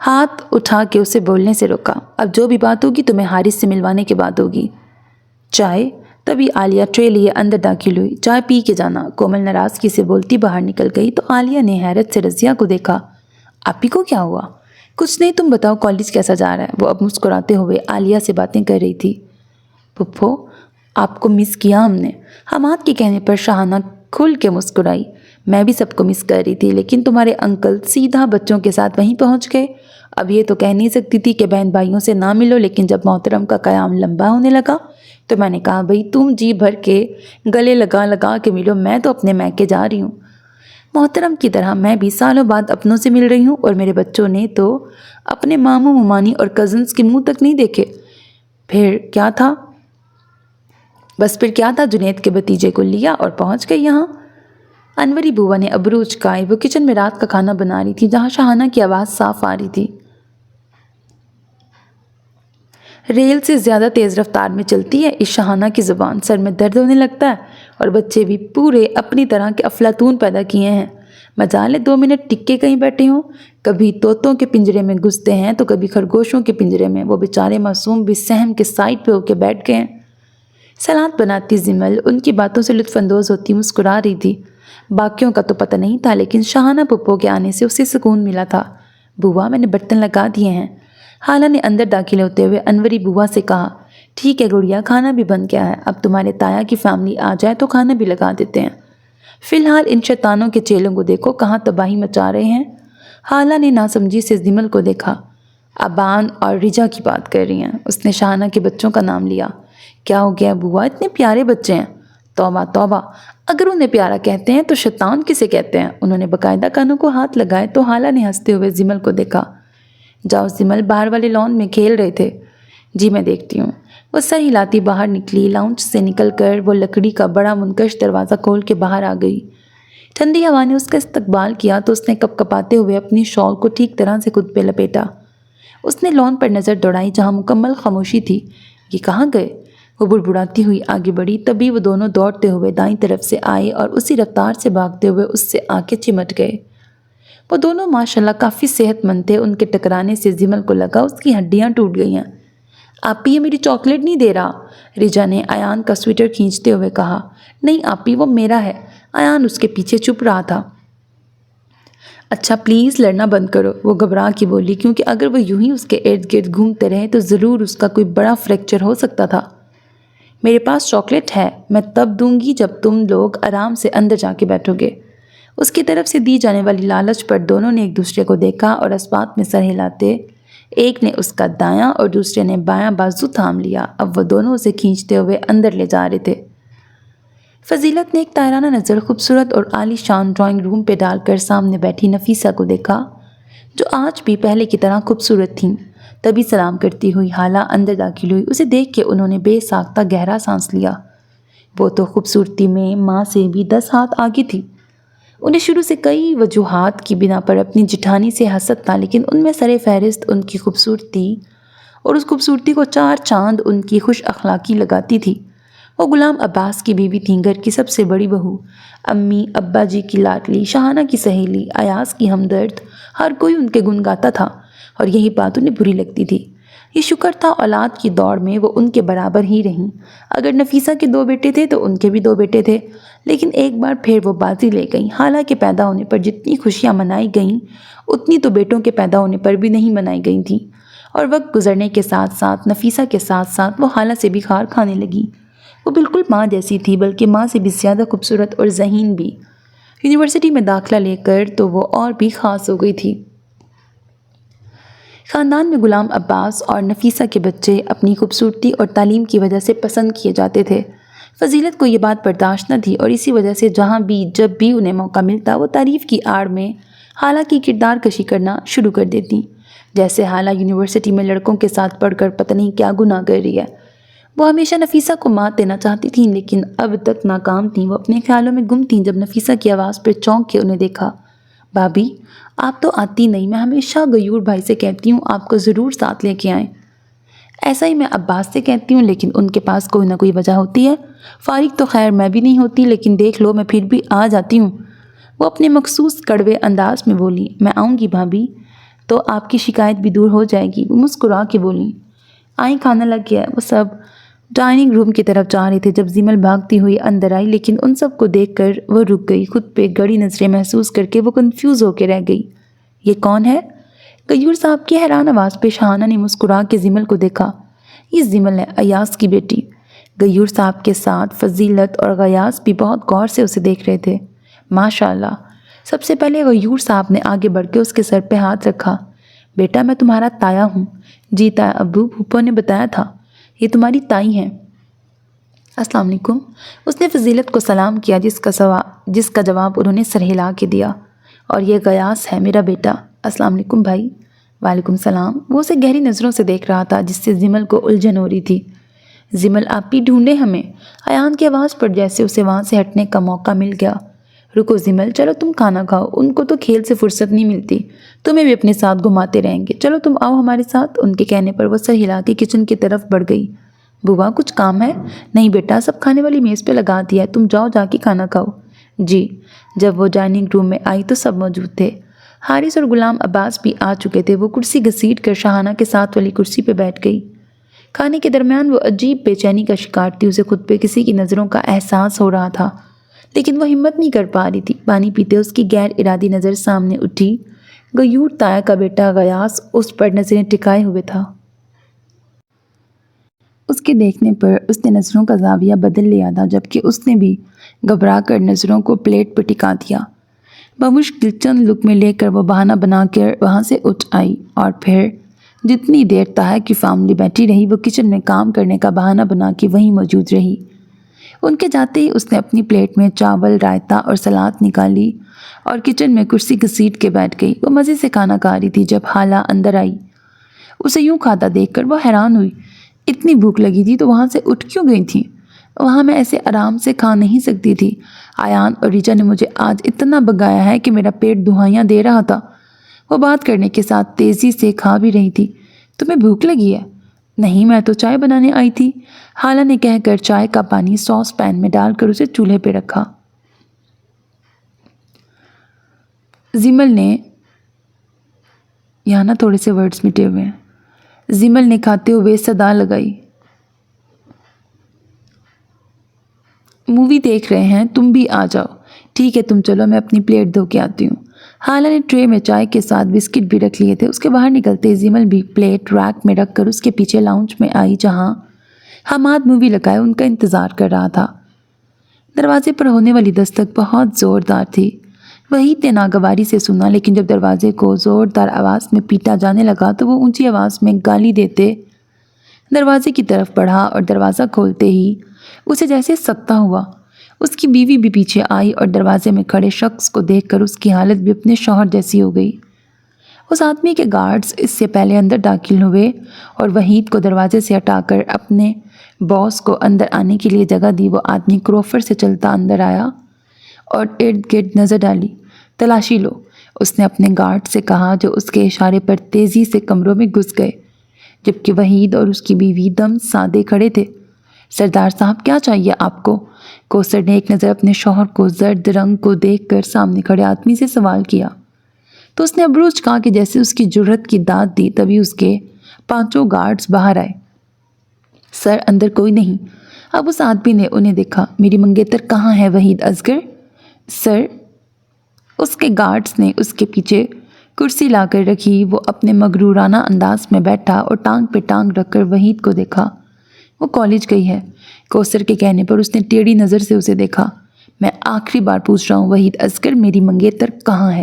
[SPEAKER 1] ہاتھ اٹھا کے اسے بولنے سے روکا۔ اب جو بھی بات ہوگی تمہیں حارث سے ملوانے کے بعد ہوگی۔ چائے؟ تبھی عالیہ ٹرے لیے اندر داخل ہوئی۔ چائے پی کے جانا، کومل ناراضگی سے بولتی باہر نکل گئی تو عالیہ نے حیرت سے رضیہ کو دیکھا۔ آپی کو کیا ہوا؟ کچھ نہیں، تم بتاؤ کالج کیسا جا رہا ہے؟ وہ اب مسکراتے ہوئے عالیہ سے باتیں کر رہی تھی۔ پھپھو، آپ کو مس کیا ہم نے۔ حماد کے کہنے پر شاہانہ کھل کے مسکرائی۔ میں بھی سب کو مس کر رہی تھی، لیکن تمہارے انکل سیدھا بچوں کے ساتھ وہیں پہنچ گئے۔ اب یہ تو کہہ نہیں سکتی تھی کہ بہن بھائیوں سے نہ ملو، لیکن جب محترم کا قیام لمبا ہونے لگا تو میں نے کہا بھئی تم جی بھر کے گلے لگا لگا کے ملو، میں تو اپنے میکے جا رہی ہوں۔ محترم کی طرح میں بھی سالوں بعد اپنوں سے مل رہی ہوں، اور میرے بچوں نے تو اپنے ماموں ممانی اور کزنز کے منہ تک نہیں دیکھے۔ پھر کیا تھا؟ جنید کے بھتیجے کو لیا اور پہنچ گئی یہاں۔ انوری بوا نے ابرو اچکائے۔ وہ کچن میں رات کا کھانا بنا رہی تھی، جہاں شاہانہ کی آواز صاف آ رہی تھی۔ ریل سے زیادہ تیز رفتار میں چلتی ہے اس شاہانہ کی زبان، سر میں درد ہونے لگتا ہے، اور بچے بھی پورے اپنی طرح کے افلاطون پیدا کیے ہیں۔ مجالے 2 منٹ ٹک کے کہیں بیٹھے ہوں، کبھی طوطوں کے پنجرے میں گھستے ہیں تو کبھی خرگوشوں کے پنجرے میں۔ وہ بیچارے معصوم بھی سہم کے سائڈ پہ ہو کے بیٹھ گئے ہیں۔ سلاد بناتی زمل ان کی باتوں سے لطف اندوز ہوتی مسکرا رہی تھی۔ باقیوں کا تو پتہ نہیں تھا، لیکن شاہانہ پھپھو کے آنے سے اسے سکون ملا تھا۔ بوا، میں نے برتن لگا دیے ہیں۔ خالہ نے اندر داخل ہوتے ہوئے انوری بوا سے کہا۔ ٹھیک ہے گڑیا، کھانا بھی بن گیا ہے، اب تمہارے تایا کی فیملی آ جائے تو کھانا بھی لگا دیتے ہیں۔ فی الحال ان شیطانوں کے چیلوں کو دیکھو کہاں تباہی مچا رہے ہیں۔ خالہ نے ناسمجھی سے زمل کو دیکھا۔ ابان اور رجا کی بات کر رہی ہیں۔ اس نے شاہانہ کے بچوں کا نام لیا۔ کیا ہو گیا بوا، اتنے پیارے بچے ہیں۔ توبہ توبہ، اگر انہیں پیارا کہتے ہیں تو شیطان کسے کہتے ہیں؟ انہوں نے باقاعدہ کانوں کو ہاتھ لگائے تو خالہ نے ہنستے ہوئے زمل کو دیکھا۔ جاؤ زمل، باہر والے لان میں کھیل رہے تھے۔ جی میں دیکھتی ہوں۔ وہ سر ہلاتی باہر نکلی۔ لاؤنج سے نکل کر وہ لکڑی کا بڑا منکش دروازہ کھول کے باہر آ گئی۔ ٹھنڈی ہوا نے اس کا استقبال کیا تو اس نے کپ کپاتے ہوئے اپنی شال کو ٹھیک طرح سے خود پہ لپیٹا۔ اس نے لان پر نظر دوڑائی جہاں مکمل خاموشی تھی۔ یہ کہاں گئے؟ وہ بڑبڑاتی ہوئی آگے بڑھی، تبھی وہ دونوں دوڑتے ہوئے دائیں طرف سے آئے اور اسی رفتار سے بھاگتے ہوئے اس سے آ کے چمٹ گئے۔ وہ دونوں ماشاءاللہ کافی صحت مند تھے۔ ان کے ٹکرانے سے زمل کو لگا اس کی ہڈیاں ٹوٹ گئی ہیں۔ آپی، یہ میری چاکلیٹ نہیں دے رہا، رجا نے ایان کا سویٹر کھینچتے ہوئے کہا۔ نہیں آپی، وہ میرا ہے۔ ایان اس کے پیچھے چھپ رہا تھا۔ اچھا پلیز لڑنا بند کرو، وہ گھبرا کے بولی، کیونکہ اگر وہ یوں ہی اس کے ارد گرد گھومتے رہے تو ضرور اس کا کوئی بڑا فریکچر ہو سکتا تھا۔ میرے پاس چاکلیٹ ہے، میں تب دوں گی جب تم لوگ آرام سے اندر جا کے بیٹھو گے۔ اس کی طرف سے دی جانے والی لالچ پر دونوں نے ایک دوسرے کو دیکھا اور اسبات میں سر ہلاتے ایک نے اس کا دایاں اور دوسرے نے بایاں بازو تھام لیا۔ اب وہ دونوں اسے کھینچتے ہوئے اندر لے جا رہے تھے۔ فضیلت نے ایک طائرانہ نظر خوبصورت اور عالی شان ڈرائنگ روم پہ ڈال کر سامنے بیٹھی نفیسہ کو دیکھا، جو آج بھی پہلے کی طرح خوبصورت تھیں۔ تبھی سلام کرتی ہوئی خالہ اندر داخل ہوئی۔ اسے دیکھ کے انہوں نے بے ساختہ گہرا سانس لیا۔ وہ تو خوبصورتی میں ماں سے بھی 10 ہاتھ آگے تھی۔ انہیں شروع سے کئی وجوہات کی بنا پر اپنی جٹھانی سے حسد تھا، لیکن ان میں سر فہرست ان کی خوبصورتی اور اس خوبصورتی کو 4 چاند ان کی خوش اخلاقی لگاتی تھی۔ وہ غلام عباس کی بیوی تھیں، گھر کی سب سے بڑی بہو، امی ابا جی کی لاڈلی، شاہانہ کی سہیلی، ایاز کی ہمدرد۔ ہر کوئی ان کے گن گاتا تھا اور یہی بات انہیں بری لگتی تھی۔ یہ شکر تھا اولاد کی دوڑ میں وہ ان کے برابر ہی رہیں۔ اگر نفیسہ کے 2 بیٹے تھے تو ان کے بھی 2 بیٹے تھے، لیکن ایک بار پھر وہ بازی لے گئیں۔ خالہ کے پیدا ہونے پر جتنی خوشیاں منائی گئیں اتنی تو بیٹوں کے پیدا ہونے پر بھی نہیں منائی گئی تھیں، اور وقت گزرنے کے ساتھ ساتھ نفیسہ کے ساتھ ساتھ وہ خالہ سے بھی خار کھانے لگی۔ وہ بالکل ماں جیسی تھی، بلکہ ماں سے بھی زیادہ خوبصورت اور ذہین بھی۔ یونیورسٹی میں داخلہ لے کر تو وہ اور بھی خاص ہو گئی تھی۔ خاندان میں غلام عباس اور نفیسہ کے بچے اپنی خوبصورتی اور تعلیم کی وجہ سے پسند کیے جاتے تھے۔ فضیلت کو یہ بات برداشت نہ تھی اور اسی وجہ سے جہاں بھی جب بھی انہیں موقع ملتا وہ تعریف کی آڑ میں خالہ کی کردار کشی کرنا شروع کر دیتی، جیسے خالہ یونیورسٹی میں لڑکوں کے ساتھ پڑھ کر پتہ نہیں کیا گناہ کر رہی ہے۔ وہ ہمیشہ نفیسہ کو مات دینا چاہتی تھیں، لیکن اب تک ناکام تھیں۔ وہ اپنے خیالوں میں گم تھیں جب نفیسہ کی آواز پر چونک کے انہیں دیکھا۔ بھابھی، آپ تو آتی نہیں، میں ہمیشہ غیور بھائی سے کہتی ہوں آپ کو ضرور ساتھ لے کے آئیں۔ ایسا ہی میں عباس سے کہتی ہوں، لیکن ان کے پاس کوئی نہ کوئی وجہ ہوتی ہے۔ فارغ تو خیر میں بھی نہیں ہوتی، لیکن دیکھ لو میں پھر بھی آ جاتی ہوں۔ وہ اپنے مخصوص کڑوے انداز میں بولی۔ میں آؤں گی بھابھی، تو آپ کی شکایت بھی دور ہو جائے گی۔ وہ مسکرا کے بولیں۔ آئیں کھانا لگ گیا ہے۔ وہ سب ڈائننگ روم کی طرف جا رہے تھے جب زیمل بھاگتی ہوئی اندر آئی، لیکن ان سب کو دیکھ کر وہ رک گئی۔ خود پہ گڑی نظریں محسوس کر کے وہ کنفیوز ہو کے رہ گئی۔ یہ کون ہے؟ غیور صاحب کی حیران آواز پہ شاہانہ نے مسکرا کے زیمل کو دیکھا۔ یہ زیمل ہے، ایاز کی بیٹی۔ غیور صاحب کے ساتھ فضیلت اور غیاث بھی بہت غور سے اسے دیکھ رہے تھے۔ ماشاءاللہ۔ سب سے پہلے غیور صاحب نے آگے بڑھ کے اس کے سر پہ ہاتھ رکھا۔ بیٹا میں تمہارا تایا ہوں۔ جی تایا ابو، پھپھو نے بتایا تھا۔ یہ تمہاری تائی ہیں۔ السلام علیکم۔ اس نے فضیلت کو سلام کیا جس کا جواب انہوں نے سر ہلا کے دیا۔ اور یہ غیاث ہے میرا بیٹا۔ السلام علیکم بھائی۔ وعلیکم السلام۔ وہ اسے گہری نظروں سے دیکھ رہا تھا جس سے زیمل کو الجھن ہو رہی تھی۔ زیمل آپ بھی ڈھونڈے ہمیں؟ ایان کی آواز پر جیسے اسے وہاں سے ہٹنے کا موقع مل گیا۔ رکو زیمل، چلو تم کھانا کھاؤ، ان کو تو کھیل سے فرصت نہیں ملتی، تمہیں بھی اپنے ساتھ گھماتے رہیں گے، چلو تم آؤ ہمارے ساتھ۔ ان کے کہنے پر وہ سر ہلا کے کچن کی طرف بڑھ گئی۔ بوا کچھ کام ہے؟ نہیں بیٹا، سب کھانے والی میز پہ لگا دیا ہے، تم جاؤ جا کے کھانا کھاؤ۔ جی۔ جب وہ ڈائننگ روم میں آئی تو سب موجود تھے۔ حارث اور غلام عباس بھی آ چکے تھے۔ وہ کرسی گھسیٹ کر شاہانہ کے ساتھ والی کرسی پہ بیٹھ گئی۔ کھانے کے درمیان وہ عجیب بے چینی کا شکار تھی۔ اسے خود پہ کسی کی نظروں کا احساس ہو رہا تھا، لیکن وہ ہمت نہیں کر پا رہی تھی۔ پانی پیتے اس کی غیر ارادی نظر سامنے اٹھی۔ غیور تایا کا بیٹا غیاث اس پر نظریں ٹکائے ہوئے تھا۔ اس کے دیکھنے پر اس نے نظروں کا زاویہ بدل لیا تھا، جبکہ اس نے بھی گھبرا کر نظروں کو پلیٹ پہ ٹکا دیا۔ بمشکل چند لقمے لے کر وہ بہانہ بنا کر وہاں سے اٹھ آئی، اور پھر جتنی دیر تایا کی فیملی بیٹھی رہی وہ کچن میں کام کرنے کا بہانہ بنا کے وہیں موجود رہی۔ ان کے جاتے ہی اس نے اپنی پلیٹ میں چاول، رائتا اور سلاد نکالی اور کچن میں کرسی گھسیٹ کے بیٹھ گئی۔ وہ مزے سے کھانا کھا رہی تھی جب حالہ اندر آئی۔ اسے یوں کھاتا دیکھ کر وہ حیران ہوئی۔ اتنی بھوک لگی تھی تو وہاں سے اٹھ کیوں گئی تھی؟ وہاں میں ایسے آرام سے کھا نہیں سکتی تھی۔ ایان اور ریچا نے مجھے آج اتنا بگایا ہے کہ میرا پیٹ دہائیاں دے رہا تھا۔ وہ بات کرنے کے ساتھ تیزی سے کھا بھی رہی تھی۔ تمہیں بھوک لگی ہے؟ نہیں، میں تو چائے بنانے آئی تھی، حالہ نے کہہ کر چائے کا پانی ساس پین میں ڈال کر اسے چولہے پہ رکھا۔ زیمل نے یہاں نا تھوڑے سے ورڈز مٹے ہوئے ہیں۔ زیمل نے کھاتے ہوئے صدا لگائی، مووی دیکھ رہے ہیں، تم بھی آ جاؤ۔ ٹھیک ہے تم چلو، میں اپنی پلیٹ دھو کے آتی ہوں۔ حالہ نے ٹرے میں چائے کے ساتھ بسکٹ بھی رکھ لیے تھے۔ اس کے باہر نکلتے زیمل بھی پلیٹ ریک میں رکھ کر اس کے پیچھے لاؤنج میں آئی جہاں حماد مووی لگائے ان کا انتظار کر رہا تھا۔ دروازے پر ہونے والی دستک بہت زوردار تھی۔ وحید نے ناگواری سے سنا، لیکن جب دروازے کو زوردار آواز میں پیٹا جانے لگا تو وہ اونچی آواز میں گالی دیتے دروازے کی طرف بڑھا، اور دروازہ کھولتے ہی اسے جیسے سکتہ ہوا۔ اس کی بیوی بھی پیچھے آئی اور دروازے میں کھڑے شخص کو دیکھ کر اس کی حالت بھی اپنے شوہر جیسی ہو گئی۔ اس آدمی کے گارڈز اس سے پہلے اندر داخل ہوئے اور وحید کو دروازے سے ہٹا کر اپنے باس کو اندر آنے کے لیے جگہ دی۔ وہ آدمی کروفر سے چلتا اندر آیا اور ارد گرد نظر ڈالی۔ تلاشی لو، اس نے اپنے گارڈ سے کہا، جو اس کے اشارے پر تیزی سے کمروں میں گھس گئے، جبکہ وحید اور اس کی بیوی دم سادے کھڑے تھے۔ سردار صاحب کیا چاہیے آپ کو؟ کوثر نے ایک نظر اپنے شوہر کو زرد رنگ کو دیکھ کر سامنے کھڑے آدمی سے سوال کیا تو اس نے ابرو چکا کے جیسے اس کی جرأت کی داد دی۔ تبھی اس کے 5 گارڈز باہر آئے۔ سر اندر کوئی نہیں۔ اب اس آدمی نے انہیں دیکھا۔ میری منگیتر کہاں ہے وحید اصغر؟ سر، اس کے گارڈز نے اس کے پیچھے کرسی لا کر رکھی۔ وہ اپنے مغرورانہ انداز میں بیٹھا اور ٹانگ پہ ٹانگ رکھ کر وحید کو دیکھا۔ وہ کالج گئی ہے۔ کوثر کے کہنے پر اس نے ٹیڑھی نظر سے اسے دیکھا۔ میں آخری بار پوچھ رہا ہوں وحید اصغر، میری منگیتر کہاں ہے؟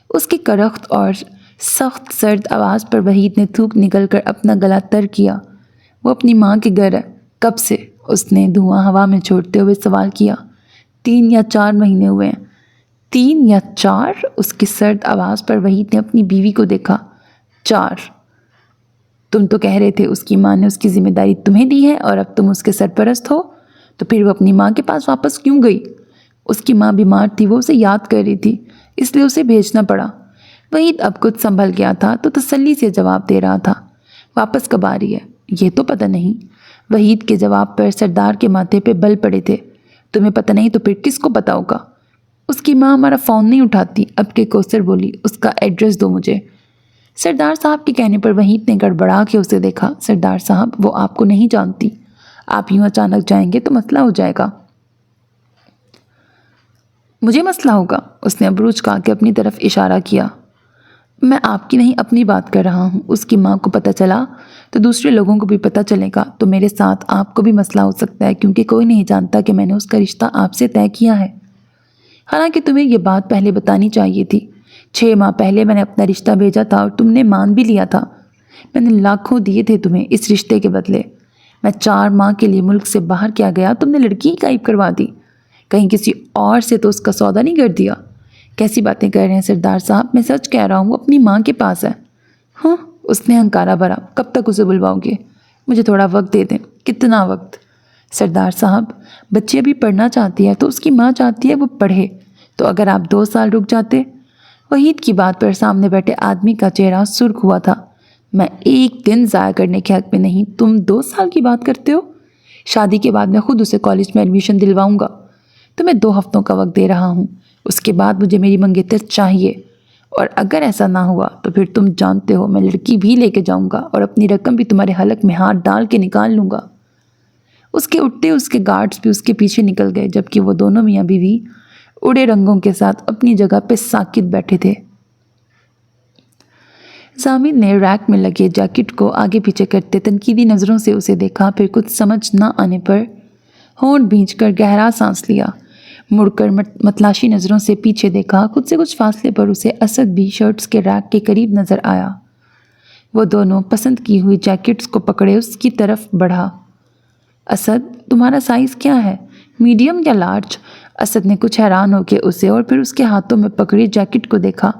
[SPEAKER 1] اس کی کرخت اور سخت سرد آواز پر وحید نے تھوک نکل کر اپنا گلا تر کیا۔ وہ اپنی ماں کے گھر ہے۔ کب سے؟ اس نے دھواں ہوا میں چھوڑتے ہوئے سوال کیا۔ 3 یا 4 مہینے ہوئے ہیں۔ 3 یا 4؟ اس کی سرد آواز پر وحید نے اپنی بیوی کو دیکھا۔ 4؟ تم تو کہہ رہے تھے اس کی ماں نے اس کی ذمہ داری تمہیں دی ہے اور اب تم اس کے سرپرست ہو، تو پھر وہ اپنی ماں کے پاس واپس کیوں گئی؟ اس کی ماں بیمار تھی، وہ اسے یاد کر رہی تھی، اس لیے اسے بھیجنا پڑا۔ وحید اب کچھ سنبھل گیا تھا تو تسلی سے جواب دے رہا تھا۔ واپس کب آ رہی ہے؟ یہ تو پتہ نہیں۔ وحید کے جواب پر سردار کے ماتھے پہ بل پڑے تھے۔ تمہیں پتہ نہیں تو پھر کس کو پتہ ہوگا؟ اس کی ماں ہمارا فون نہیں اٹھاتی۔ اب کہ کوثر بولی، اس کا ایڈریس دو مجھے۔ سردار صاحب کے کہنے پر وحید نے گڑبڑا کے اسے دیکھا۔ سردار صاحب، وہ آپ کو نہیں جانتی، آپ یوں اچانک جائیں گے تو مسئلہ ہو جائے گا۔ مجھے مسئلہ ہوگا؟ اس نے ابروج کا کے اپنی طرف اشارہ کیا۔ میں آپ کی نہیں اپنی بات کر رہا ہوں۔ اس کی ماں کو پتہ چلا تو دوسرے لوگوں کو بھی پتہ چلے گا، تو میرے ساتھ آپ کو بھی مسئلہ ہو سکتا ہے، کیونکہ کوئی نہیں جانتا کہ میں نے اس کا رشتہ آپ سے طے کیا ہے۔ حالانکہ تمہیں یہ بات پہلے بتانی چاہیے تھی۔ 6 ماہ پہلے میں نے اپنا رشتہ بھیجا تھا اور تم نے مان بھی لیا تھا۔ میں نے لاکھوں دیے تھے تمہیں اس رشتے کے بدلے۔ میں 4 ماہ کے لیے ملک سے باہر کیا گیا، تم نے لڑکی ہی غائب کروا دی۔ کہیں کسی اور سے تو اس کا سودا نہیں کر دیا؟ کیسی باتیں کر رہے ہیں سردار صاحب؟ میں سچ کہہ رہا ہوں، وہ اپنی ماں کے پاس ہے۔ ہاں، اس نے ہنکارا بھرا۔ کب تک اسے بلواؤ گے؟ مجھے تھوڑا وقت دے دیں۔ کتنا وقت؟ سردار صاحب، بچی ابھی پڑھنا چاہتی ہے تو اس کی ماں چاہتی ہے وہ پڑھے، تو اگر آپ 2 سال رک جاتے۔ وحید کی بات پر سامنے بیٹھے آدمی کا چہرہ سرخ ہوا تھا۔ میں 1 دن ضائع کرنے کے حق میں نہیں، تم 2 سال کی بات کرتے ہو؟ شادی کے بعد میں خود اسے کالج میں ایڈمیشن دلواؤں گا۔ تو میں 2 ہفتوں کا وقت دے رہا ہوں، اس کے بعد مجھے میری منگیتر چاہیے، اور اگر ایسا نہ ہوا تو پھر تم جانتے ہو میں لڑکی بھی لے کے جاؤں گا اور اپنی رقم بھی تمہارے حلق میں ہاتھ ڈال کے نکال لوں گا۔ اس کے اٹھتے اس کے گارڈز بھی اس کے پیچھے نکل گئے، جبکہ وہ دونوں میاں بیوی اڑے رنگوں کے ساتھ اپنی جگہ پہ ساکت بیٹھے تھے۔ ضامن نے ریک میں لگے جیکٹ کو آگے پیچھے کرتے تنقیدی نظروں سے اسے دیکھا، پھر کچھ سمجھ نہ آنے پر ہونٹ بھینچ کر گہرا سانس لیا، مڑ کر متلاشی نظروں سے پیچھے دیکھا۔ خود سے کچھ فاصلے پر اسے اسد بھی شرٹس کے ریک کے قریب نظر آیا۔ وہ دونوں پسند کی ہوئی جیکٹس کو پکڑے اس کی طرف بڑھا۔ اسد، تمہارا سائز کیا ہے؟ میڈیم یا لارج؟ اسد نے کچھ حیران ہو کے اسے اور پھر اس کے ہاتھوں میں پکڑی جیکٹ کو دیکھا،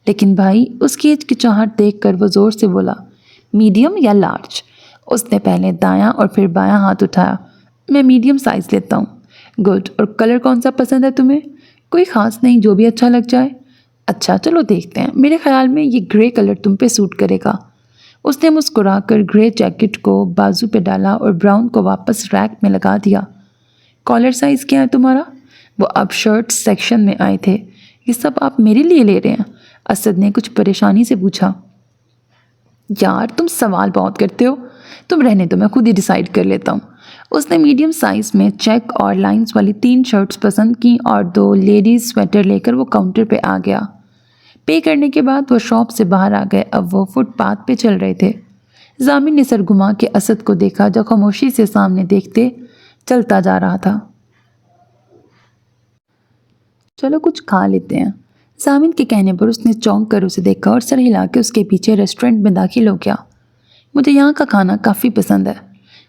[SPEAKER 1] لیکن بھائی، اس کی ہچکچاہٹ دیکھ کر وہ زور سے بولا، میڈیم یا لارج؟ اس نے پہلے دایاں اور پھر بایاں ہاتھ اٹھایا۔ میں میڈیم سائز لیتا ہوں۔ گڈ، اور کلر کون سا پسند ہے تمہیں؟ کوئی خاص نہیں، جو بھی اچھا لگ جائے۔ اچھا، چلو دیکھتے ہیں، میرے خیال میں یہ گرے کلر تم پہ سوٹ کرے گا۔ اس نے مسکرا کر گرے جیکٹ کو بازو پہ ڈالا اور براؤن کو واپس ریک میں لگا دیا۔ کالر سائز کیا ہے تمہارا؟ وہ اب شرٹ سیکشن میں آئے تھے۔ یہ سب آپ میرے لیے لے رہے ہیں؟ اسد نے کچھ پریشانی سے پوچھا۔ یار، تم سوال بہت کرتے ہو، تم رہنے دو، میں خود ہی ڈیسائیڈ کر لیتا ہوں۔ اس نے میڈیم سائز میں چیک اور لائنز والی 3 شرٹس پسند کیں اور 2 لیڈیز سویٹر لے کر وہ کاؤنٹر پہ آ گیا۔ پے کرنے کے بعد وہ شاپ سے باہر آ گئے۔ اب وہ فٹ پاتھ پہ چل رہے تھے۔ ضامن نے سر گھما کے اسد کو دیکھا جو خاموشی سے سامنے دیکھتے چلتا جا رہا تھا۔ چلو کچھ کھا لیتے ہیں۔ ضامن کے کہنے پر اس نے چونک کر اسے دیکھا اور سر ہلا کے اس کے پیچھے ریسٹورنٹ میں داخل ہو گیا۔ مجھے یہاں کا کھانا کافی پسند ہے،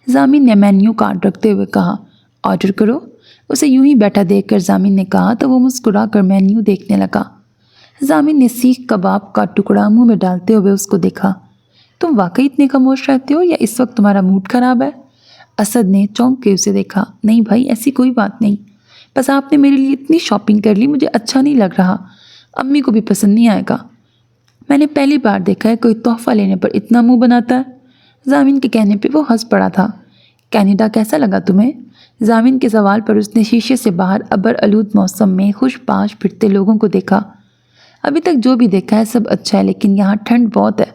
[SPEAKER 1] ضامن نے مینیو کارڈ رکھتے ہوئے کہا۔ آرڈر کرو؟ اسے یوں ہی بیٹھا دیکھ کر ضامن نے کہا تو وہ مسکرا کر مینیو دیکھنے لگا۔ ضامن نے سیخ کباب کا ٹکڑا منہ میں ڈالتے ہوئے اس کو دیکھا۔ تم واقعی اتنے خاموش رہتے ہو یا اس وقت تمہارا موڈ خراب ہے؟ اسد نے چونک کے اسے دیکھا۔ نہیں بھائی، ایسی کوئی بات نہیں، بس آپ نے میرے لیے اتنی شاپنگ کر لی، مجھے اچھا نہیں لگ رہا، امی کو بھی پسند نہیں آئے گا۔ میں نے پہلی بار دیکھا ہے کوئی تحفہ لینے پر اتنا منہ بناتا ہے۔ ضامن کے کہنے پہ وہ ہنس پڑا تھا۔ کینیڈا کیسا لگا تمہیں؟ ضامن کے سوال پر اس نے شیشے سے باہر ابر آلود موسم میں خوش پاش پھرتے لوگوں کو دیکھا۔ ابھی تک جو بھی دیکھا ہے سب اچھا ہے، لیکن یہاں ٹھنڈ بہت ہے۔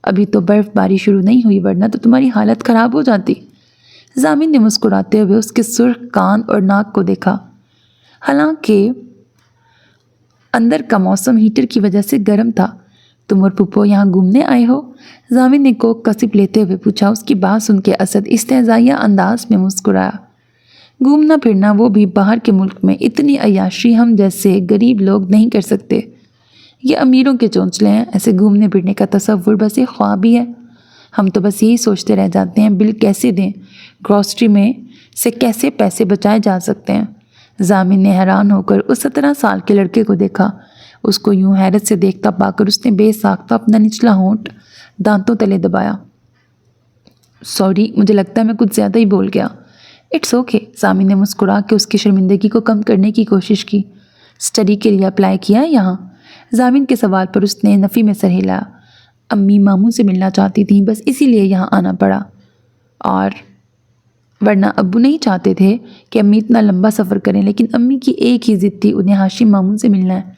[SPEAKER 1] ابھی تو برف باری شروع نہیں ہوئی، ورنہ تو تمہاری حالت خراب ہو جاتی۔ ضامن نے مسکراتے ہوئے اس کے سرخ کان اور ناک کو دیکھا۔ حالانکہ اندر کا موسم ہیٹر کی وجہ سے گرم تھا۔ تم اور پھپھو یہاں گھومنے آئے ہو؟ ضامن نے کوک کا سپ لیتے ہوئے پوچھا۔ اس کی بات سن کے اسد استہزائیہ انداز میں مسکرایا۔ گھومنا پھرنا، وہ بھی باہر کے ملک میں، اتنی عیاشی ہم جیسے غریب لوگ نہیں کر سکتے۔ یہ امیروں کے چونچلے ہیں، ایسے گھومنے پھرنے کا تصور بس ایک خواب ہی ہے۔ ہم تو بس یہی سوچتے رہ جاتے ہیں بل کیسے دیں، گروسری میں سے کیسے پیسے بچائے جا سکتے ہیں۔ ضامن نے حیران ہو کر اس 17 سال کے لڑکے کو دیکھا۔ اس کو یوں حیرت سے دیکھتا پا کر اس نے بے ساختہ اپنا نچلا ہونٹ دانتوں تلے دبایا۔ سوری، مجھے لگتا ہے میں کچھ زیادہ ہی بول گیا۔ اٹس اوکے، ضامن نے مسکرا کے اس کی شرمندگی کو کم کرنے کی کوشش کی۔ اسٹڈی کے لیے اپلائی کیا ہے یہاں؟ ضامن کے سوال پر اس نے نفی میں سر ہلایا۔ امی ماموں سے ملنا چاہتی تھیں، بس اسی لیے یہاں آنا پڑا، اور ورنہ ابو نہیں چاہتے تھے کہ امی اتنا لمبا سفر کریں، لیکن امی کی ایک ہی ضد تھی، انہیں ہاشم ماموں سے ملنا ہے۔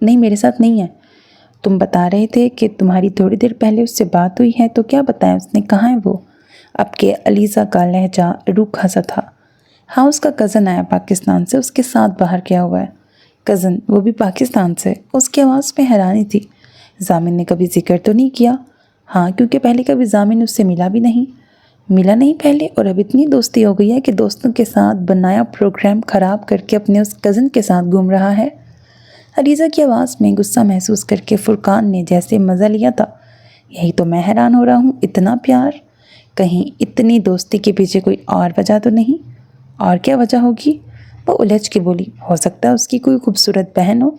[SPEAKER 1] نہیں میرے ساتھ نہیں ہے۔ تم بتا رہے تھے کہ تمہاری تھوڑی دیر پہلے اس سے بات ہوئی ہے، تو کیا بتایا اس نے، کہاں ہے وہ؟ اب کہ علیزہ کا لہجہ روکھا سا تھا۔ ہاں اس کا کزن آیا پاکستان سے، اس کے ساتھ باہر گیا ہوا ہے۔ کزن، وہ بھی پاکستان سے؟ اس کی آواز میں حیرانی تھی۔ ضامن نے کبھی ذکر تو نہیں کیا؟ ہاں کیونکہ پہلے کبھی ضامن اس سے ملا بھی نہیں۔ ملا نہیں پہلے، اور اب اتنی دوستی ہو گئی ہے کہ دوستوں کے ساتھ بنایا پروگرام خراب کر کے اپنے اس کزن کے ساتھ گھوم رہا ہے۔ علیزہ کی آواز میں غصہ محسوس کر کے فرقان نے جیسے مزہ لیا تھا۔ یہی تو میں حیران ہو رہا ہوں، اتنا پیار، کہیں اتنی دوستی کے پیچھے کوئی اور وجہ تو نہیں؟ اور کیا وجہ ہوگی؟ وہ الجھ کے بولی، ہو سکتا ہے اس کی کوئی خوبصورت بہن ہو۔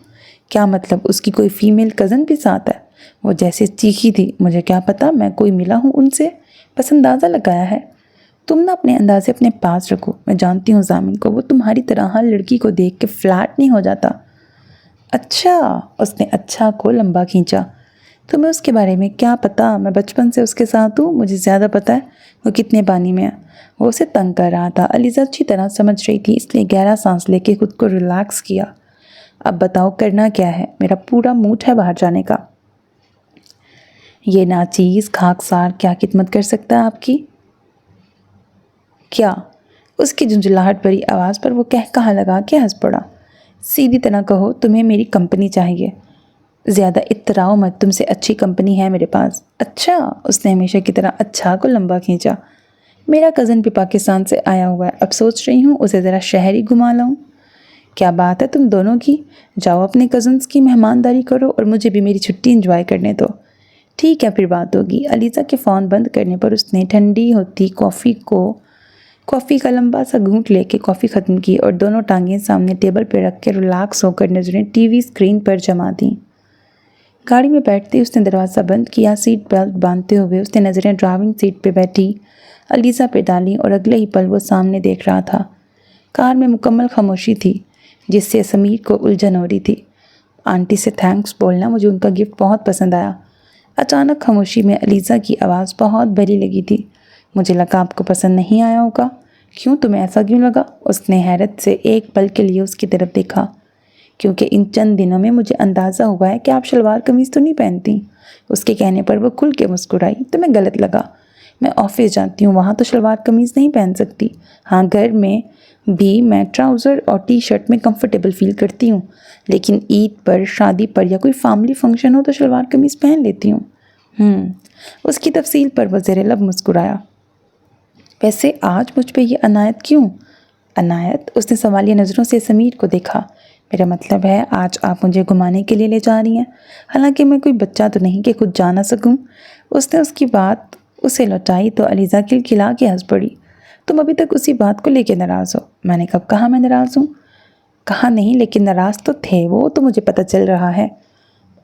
[SPEAKER 1] کیا مطلب، اس کی کوئی فیمیل کزن بھی ساتھ ہے؟ وہ جیسے چیخی تھی، مجھے کیا پتا، میں کوئی ملا ہوں ان سے، بس اندازہ لگایا ہے۔ تم نہ اپنے اندازے اپنے پاس رکھو، میں جانتی ہوں ضامن کو، وہ تمہاری طرح ہر لڑکی کو دیکھ کے فلیٹ نہیں ہو جاتا۔ اچھا، اس نے اچھا کو لمبا کھینچا۔ تمہیں اس کے بارے میں کیا پتا؟ میں بچپن سے اس کے ساتھ ہوں، مجھے زیادہ پتا ہے وہ کتنے پانی میں ہے۔ وہ اسے تنگ کر رہا تھا، علیزہ اچھی طرح سمجھ رہی تھی، اس لیے گہرا سانس لے کے خود کو ریلیکس کیا۔ اب بتاؤ کرنا کیا ہے؟ میرا پورا موڈ ہے باہر جانے کا۔ یہ ناچیز خاکسار کیا خدمت کر سکتا ہے آپ کی؟ کیا؟ اس کی جھنجھلاہٹ بھری آواز پر وہ کہا لگا کے ہنس پڑا۔ سیدھی طرح کہو، تمہیں میری کمپنی چاہیے۔ زیادہ اتراؤ مت، تم سے اچھی کمپنی ہے میرے پاس۔ اچھا، اس نے ہمیشہ کی طرح اچھا کو لمبا کھینچا۔ میرا کزن بھی پاکستان سے آیا ہوا ہے، اب سوچ رہی ہوں اسے ذرا شہر ہی گھما لاؤں۔ کیا بات ہے تم دونوں کی، جاؤ اپنے کزنز کی مہمانداری کرو اور مجھے بھی میری چھٹی انجوائے کرنے دو۔ ٹھیک ہے پھر بات ہوگی۔ علیزہ کے فون بند کرنے پر اس نے ٹھنڈی ہوتی کافی کا لمبا سا گھونٹ لے کے کافی ختم کی اور دونوں ٹانگیں سامنے ٹیبل پہ رکھ کے ریلیکس ہو کر نظریں ٹی وی اسکرین پر جما دیں۔ گاڑی میں بیٹھتے اس نے دروازہ بند کیا، سیٹ بیلٹ باندھتے ہوئے اس نے نظریں ڈرائیونگ سیٹ پہ بیٹھی علیزہ پہ ڈالیں اور اگلے ہی پل وہ سامنے دیکھ رہا تھا۔ کار میں مکمل خاموشی تھی جس سے سمیر کو الجھن ہو رہی تھی۔ آنٹی سے تھینکس بولنا، مجھے ان کا گفٹ بہت پسند آیا۔ اچانک خاموشی میں علیزہ کی آواز بہت بھری لگی تھی۔ مجھے لگا آپ کو پسند نہیں آیا ہوگا۔ کیوں، تمہیں ایسا کیوں لگا؟ اس نے حیرت سے ایک پل کے لیے اس کی طرف دیکھا۔ کیونکہ ان چند دنوں میں مجھے اندازہ ہوا ہے کہ آپ شلوار قمیض تو نہیں پہنتی۔ اس کے کہنے پر وہ کھل کے مسکرائی۔ تمہیں غلط لگا، میں آفس جاتی ہوں، وہاں تو شلوار قمیض نہیں پہن سکتی۔ ہاں گھر میں بھی میں ٹراؤزر اور ٹی شرٹ میں کمفرٹیبل فیل کرتی ہوں، لیکن عید پر، شادی پر یا کوئی فیملی فنکشن ہو تو شلوار قمیض پہن لیتی ہوں۔ اس کی تفصیل پر وہ زیر لب مسکرایا۔ ویسے آج مجھ پہ یہ عنایت کیوں؟ عنایت؟ اس نے سوالیہ نظروں سے سمیر کو دیکھا۔ میرا مطلب ہے آج آپ مجھے گھمانے کے لیے لے جا رہی ہیں، حالانکہ میں کوئی بچہ تو نہیں کہ خود جا نہ سکوں۔ اس نے اس کی بات اسے لوٹائی تو علیزہ کھلکھلا کے ہنس پڑی۔ تم ابھی تک اسی بات کو لے کے ناراض ہو۔ میں نے کب کہا میں ناراض ہوں؟ کہا نہیں، لیکن ناراض تو تھے، وہ تو مجھے پتہ چل رہا ہے۔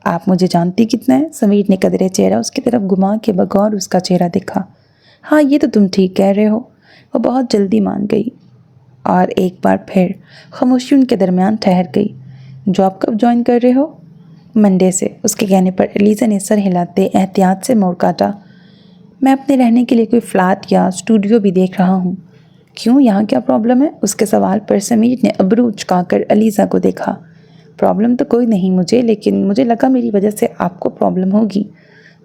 [SPEAKER 1] آپ مجھے جانتی کتنا ہے؟ سمیر نے قدرے چہرہ اس کی طرف گھما کے بغور اس کا چہرہ دیکھا۔ ہاں یہ تو تم ٹھیک کہہ رہے ہو۔ وہ بہت جلدی مان گئی اور ایک بار پھر خاموشی ان کے درمیان ٹھہر گئی۔ جاب کب جوائن کر رہے ہو؟ منڈے سے۔ اس کے کہنے پر علیزہ نے سر ہلاتے احتیاط سے موڑ کاٹا۔ میں اپنے رہنے کے لیے کوئی فلیٹ یا اسٹوڈیو بھی دیکھ رہا ہوں۔ کیوں، یہاں کیا پرابلم ہے؟ اس کے سوال پر سمیر نے ابرو اچکا کر علیزہ کو دیکھا۔ پرابلم تو کوئی نہیں مجھے، لیکن مجھے لگا میری وجہ سے آپ کو پرابلم ہوگی۔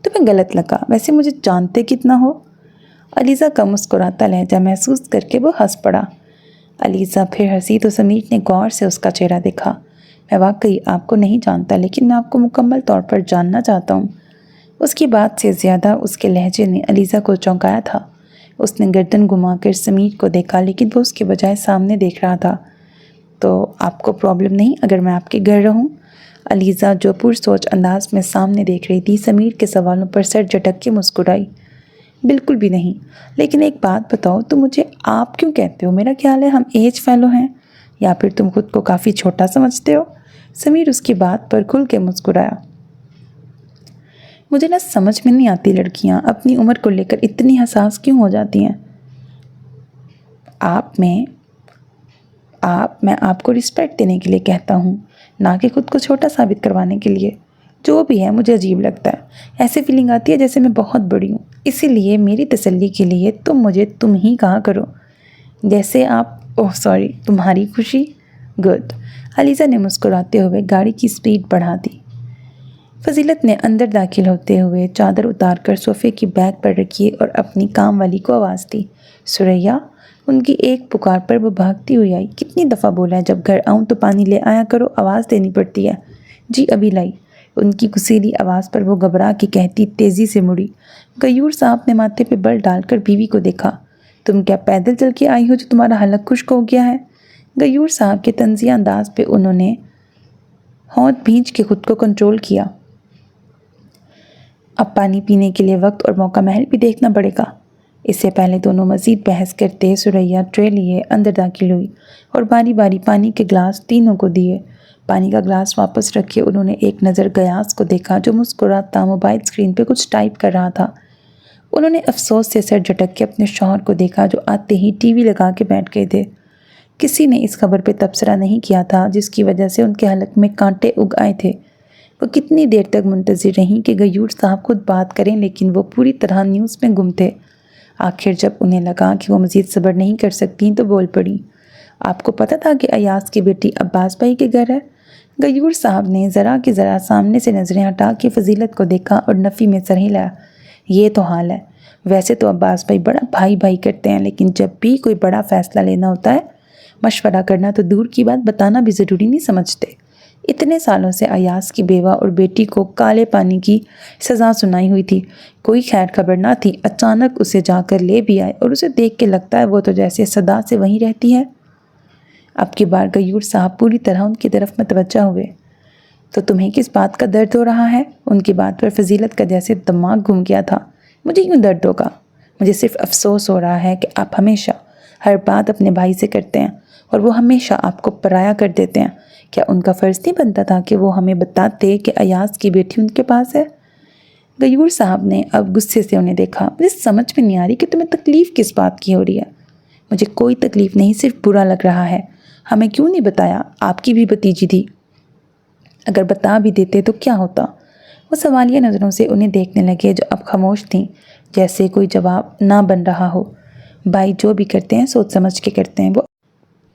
[SPEAKER 1] تمہیں غلط لگا، ویسے مجھے جانتے کتنا ہو؟ علیزہ کا مسکراتا لہجہ محسوس کر کے وہ ہنس پڑا۔ علیزہ پھر ہنسی تو سمیر نے غور سے اس کا چہرہ دیکھا۔ میں واقعی آپ کو نہیں جانتا، لیکن میں آپ کو مکمل طور پر جاننا چاہتا ہوں۔ اس کی بات سے زیادہ اس کے لہجے نے علیزہ کو چونکایا تھا۔ اس نے گردن گھما کر سمیر کو دیکھا، لیکن وہ اس کے بجائے سامنے دیکھ رہا تھا۔ تو آپ کو پرابلم نہیں اگر میں آپ کے گھر رہوں؟ علیزہ جو پرسوچ انداز میں سامنے دیکھ رہی تھی، سمیر کے سوالوں پر سر جھٹک کے مسکرائی۔ بالکل بھی نہیں، لیکن ایک بات بتاؤ، تم مجھے آپ کیوں کہتے ہو؟ میرا خیال ہے ہم ایج فیلو ہیں، یا پھر تم خود کو کافی چھوٹا سمجھتے ہو؟ سمیر اس کی بات پر کھل کے مسکرایا۔ مجھے نہ سمجھ میں نہیں آتی لڑکیاں اپنی عمر کو لے کر اتنی حساس کیوں ہو جاتی ہیں۔ میں آپ کو رسپیکٹ دینے کے لیے کہتا ہوں، نہ کہ خود کو چھوٹا ثابت کروانے کے لیے۔ جو بھی ہے مجھے عجیب لگتا ہے، ایسے فیلنگ آتی ہے جیسے میں بہت بڑی ہوں، اسی لیے میری تسلی کے لیے تم مجھے تم ہی کہا کرو، جیسے آپ تمہاری خوشی۔ گڈ۔ علیزہ نے مسکراتے ہوئے گاڑی کی سپیڈ بڑھا دی۔ فضیلت نے اندر داخل ہوتے ہوئے چادر اتار کر صوفے کی بیک پر رکھی اور اپنی کام والی کو آواز دی۔ سریا، ان کی ایک پکار پر وہ بھاگتی ہوئی آئی۔ کتنی دفعہ بولا ہے جب گھر آؤں تو پانی لے آیا کرو، آواز دینی پڑتی ہے۔ جی ابھی لائی۔ ان کی کسیلی آواز پر وہ گھبرا کے کہتی تیزی سے مڑی۔ غیور صاحب نے ماتھے پہ بل ڈال کر بیوی کو دیکھا۔ تم کیا پیدل چل کے آئی ہو جو تمہارا حلق خشک ہو گیا ہے؟ غیور صاحب کے طنزیہ انداز پہ انہوں نے ہونٹ بھینچ کے خود کو کنٹرول کیا۔ اب پانی پینے کے لیے وقت اور موقع محل بھی دیکھنا پڑے گا۔ اس سے پہلے دونوں مزید بحث کرتے سریا ٹرے لیے اندر داخل ہوئی اور باری باری پانی کے گلاس تینوں کو دیے۔ پانی کا گلاس واپس رکھے انہوں نے ایک نظر غیاث کو دیکھا جو مسکراتا موبائل اسکرین پہ کچھ ٹائپ کر رہا تھا۔ انہوں نے افسوس سے سر جھٹک کے اپنے شوہر کو دیکھا جو آتے ہی ٹی وی لگا کے بیٹھ گئے تھے۔ کسی نے اس خبر پہ تبصرہ نہیں کیا تھا جس کی وجہ سے ان کے حلق میں کانٹے اگ آئے تھے۔ وہ کتنی دیر تک منتظر رہیں کہ غیور صاحب خود بات کریں، لیکن وہ پوری طرح نیوز میں گم تھے۔ آخر جب انہیں لگا کہ وہ مزید صبر نہیں کر سکتی تو بول پڑی۔ آپ کو پتہ تھا کہ ایاز کی بیٹی عباس بھائی کے گھر ہے؟ غیور صاحب نے ذرا کی ذرا سامنے سے نظریں ہٹا کے فضیلت کو دیکھا اور نفی میں سر ہلایا۔ یہ تو حال ہے۔ ویسے تو عباس بھائی بڑا بھائی بھائی کرتے ہیں، لیکن جب بھی کوئی بڑا فیصلہ لینا ہوتا ہے، مشورہ کرنا تو دور کی بات بتانا بھی ضروری نہیں سمجھتے۔ اتنے سالوں سے ایاز کی بیوہ اور بیٹی کو کالے پانی کی سزا سنائی ہوئی تھی، کوئی خیر خبر نہ تھی۔ اچانک اسے جا کر لے بھی آئے اور اسے دیکھ کے لگتا ہے وہ تو جیسے صدا سے وہیں رہتی ہے۔ اب کی بار غیور صاحب پوری طرح ان کی طرف متوجہ ہوئے۔ تو تمہیں کس بات کا درد ہو رہا ہے؟ ان کی بات پر فضیلت کا جیسے دماغ گھوم گیا تھا۔ مجھے کیوں درد ہوگا؟ مجھے صرف افسوس ہو رہا ہے کہ آپ ہمیشہ ہر بات اپنے بھائی سے کرتے ہیں اور وہ ہمیشہ آپ کو پرایا کر دیتے ہیں۔ کیا ان کا فرض نہیں بنتا تھا کہ وہ ہمیں بتاتے کہ ایاز کی بیٹی ان کے پاس ہے؟ غیور صاحب نے اب غصے سے انہیں دیکھا۔ مجھے سمجھ میں نہیں آ رہی کہ تمہیں تکلیف کس بات کی ہو رہی ہے؟ مجھے کوئی تکلیف نہیں، صرف برا لگ رہا ہے۔ ہمیں کیوں نہیں بتایا؟ آپ کی بھی بھتیجی تھی، اگر بتا بھی دیتے تو کیا ہوتا؟ وہ سوالیہ نظروں سے انہیں دیکھنے لگے جو اب خاموش تھیں، جیسے کوئی جواب نہ بن رہا ہو۔ بھائی جو بھی کرتے ہیں سوچ سمجھ کے کرتے ہیں۔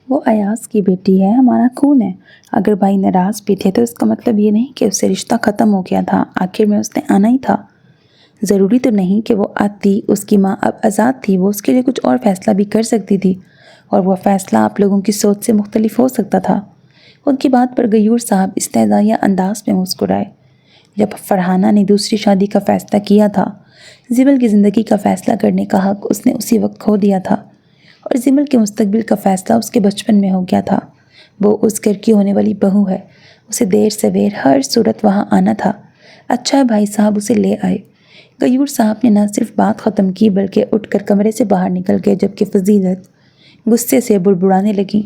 [SPEAKER 1] وہ ایاز کی بیٹی ہے، ہمارا خون ہے۔ اگر بھائی ناراض بھی تھے تو اس کا مطلب یہ نہیں کہ اس سے رشتہ ختم ہو گیا تھا۔ آخر میں اس نے آنا ہی تھا۔ ضروری تو نہیں کہ وہ آتی۔ اس کی ماں اب آزاد تھی، وہ اس کے لیے کچھ اور فیصلہ بھی کر سکتی تھی، اور وہ فیصلہ آپ لوگوں کی سوچ سے مختلف ہو سکتا تھا۔ ان کی بات پر غیور صاحب استہزائیہ انداز میں مسکرائے۔ جب فرحانہ نے دوسری شادی کا فیصلہ کیا تھا، زمل کی زندگی کا فیصلہ کرنے کا حق اس نے اسی وقت کھو دیا تھا، اور زمل کے مستقبل کا فیصلہ اس کے بچپن میں ہو گیا تھا۔ وہ اس گھر کی ہونے والی بہو ہے، اسے دیر سویر ہر صورت وہاں آنا تھا۔ اچھا ہے بھائی صاحب اسے لے آئے۔ غیور صاحب نے نہ صرف بات ختم کی بلکہ اٹھ کر کمرے سے باہر نکل گئے، جبکہ فضیلت غصے سے بڑبڑانے لگی۔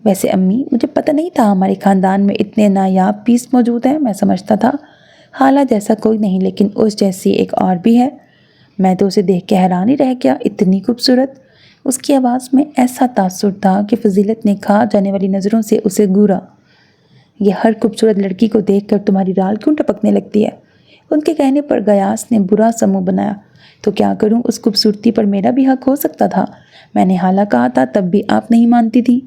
[SPEAKER 1] ویسے امی، مجھے پتہ نہیں تھا ہمارے خاندان میں اتنے نایاب پیس موجود ہیں۔ میں سمجھتا تھا حالہ جیسا کوئی نہیں، لیکن اس جیسی ایک اور بھی ہے۔ میں تو اسے دیکھ کے حیران ہی رہ گیا، اتنی خوبصورت۔ اس کی آواز میں ایسا تاثر تھا کہ فضیلت نے کھا جانے والی نظروں سے اسے گھورا۔ یہ ہر خوبصورت لڑکی کو دیکھ کر تمہاری رال کیوں ٹپکنے لگتی ہے؟ ان کے کہنے پر غیاث نے برا سا منہ بنایا۔ تو کیا کروں، اس خوبصورتی پر میرا بھی حق ہو سکتا تھا۔ میں نے حالہ کہا تھا تب بھی آپ نہیں مانتی تھی۔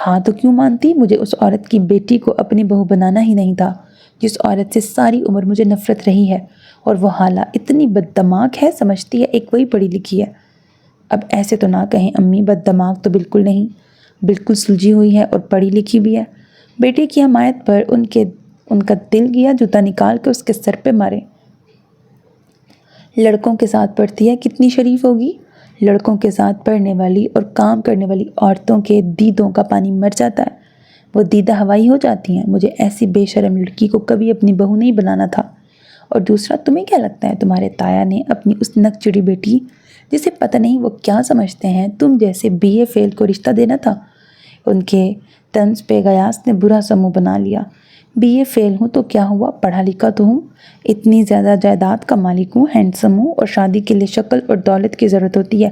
[SPEAKER 1] ہاں تو کیوں مانتی؟ مجھے اس عورت کی بیٹی کو اپنی بہو بنانا ہی نہیں تھا جس عورت سے ساری عمر مجھے نفرت رہی ہے، اور وہ حالہ اتنی بد دماغ ہے، سمجھتی ہے ایک وہی پڑھی لکھی ہے۔ اب ایسے تو نہ کہیں امی، بد دماغ تو بالکل نہیں، بالکل سلجھی ہوئی ہے اور پڑھی لکھی بھی ہے۔ بیٹے کی حمایت پر ان کا دل گیا جوتا نکال کے اس کے سر پہ مارے۔ لڑکوں کے ساتھ پڑھتی ہے، کتنی شریف ہوگی۔ لڑکوں کے ساتھ پڑھنے والی اور کام کرنے والی عورتوں کے دیدوں کا پانی مر جاتا ہے، وہ دیدہ ہوائی ہو جاتی ہیں۔ مجھے ایسی بے شرم لڑکی کو کبھی اپنی بہو نہیں بنانا تھا۔ اور دوسرا، تمہیں کیا لگتا ہے تمہارے تایا نے اپنی اس نک چڑی بیٹی، جسے پتہ نہیں وہ کیا سمجھتے ہیں، تم جیسے BA فیل کو رشتہ دینا تھا؟ ان کے طنز پہ غیاث نے برا سا منہ بنا لیا۔ BA فیل ہوں تو کیا ہوا، پڑھا لکھا تو ہوں، اتنی زیادہ جائیداد کا مالک ہوں، ہینڈسم ہوں، اور شادی کے لیے شکل اور دولت کی ضرورت ہوتی ہے،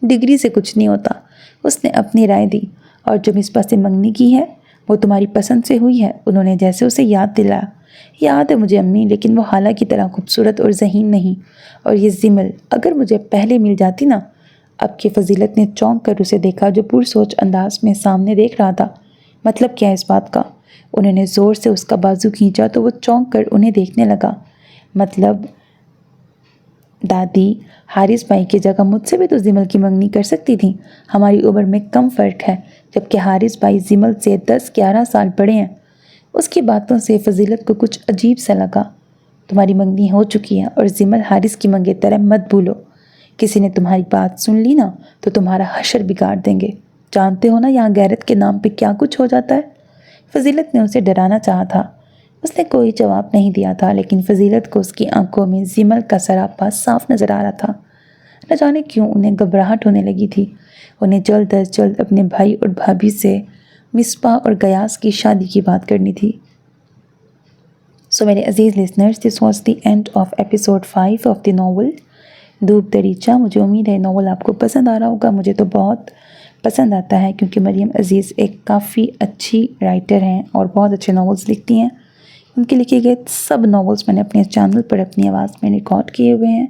[SPEAKER 1] ڈگری سے کچھ نہیں ہوتا۔ اس نے اپنی رائے دی۔ اور جو مصباح سے منگنی کی ہے وہ تمہاری پسند سے ہوئی ہے؟ انہوں نے جیسے اسے یاد دلایا۔ یاد ہے مجھے امی، لیکن وہ حالہ کی طرح خوبصورت اور ذہین نہیں۔ اور یہ زمل اگر مجھے پہلے مل جاتی نا۔ اب کی فضیلت نے چونک کر اسے دیکھا جو پرسوچ انداز میں سامنے دیکھ رہا تھا۔ مطلب کیا ہے اس بات کا؟ انہوں نے زور سے اس کا بازو کھینچا تو وہ چونک کر انہیں دیکھنے لگا۔ مطلب دادی، حارث بھائی کی جگہ مجھ سے بھی تو زمل کی منگنی کر سکتی تھیں۔ ہماری عمر میں کم فرق ہے، جبکہ حارث بھائی زمل سے 10-11 سال بڑے ہیں۔ اس کی باتوں سے فضیلت کو کچھ عجیب سا لگا۔ تمہاری منگنی ہو چکی ہے اور زمل حارث کی منگیتر ہے، مت بھولو۔ کسی نے تمہاری بات سن لی نا تو تمہارا حشر بگاڑ دیں گے۔ جانتے ہو نا یہاں غیرت کے نام پہ کیا کچھ ہو جاتا ہے؟ فضیلت نے اسے ڈرانا چاہا تھا۔ اس نے کوئی جواب نہیں دیا تھا، لیکن فضیلت کو اس کی آنکھوں میں زمل کا سراپا صاف نظر آ رہا تھا۔ نہ جانے کیوں انہیں گھبراہٹ ہونے لگی تھی۔ انہیں جلد از جلد اپنے بھائی اور بھابھی سے مصباح اور غیاث کی شادی کی بات کرنی تھی۔ سو میرے عزیز listeners, this was the end of episode 5 of the novel Dhoop Dareecha. مجھے امید ہے ناول آپ کو پسند آ رہا ہوگا۔ مجھے تو بہت پسند آتا ہے، کیونکہ مریم عزیز ایک کافی اچھی رائٹر ہیں اور بہت اچھے ناولز لکھتی ہیں۔ ان کے لکھے گئے سب ناولز میں نے اپنے چینل پر اپنی آواز میں ریکارڈ کیے ہوئے ہیں۔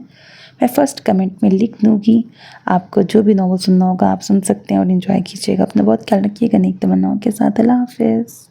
[SPEAKER 1] میں فرسٹ کمنٹ میں لکھ دوں گی۔ آپ کو جو بھی ناول سننا ہوگا آپ سن سکتے ہیں اور انجوائے کیجیے گا۔ اپنا بہت خیال رکھیے گا۔ نیک تمناؤں کے ساتھ اللہ حافظ۔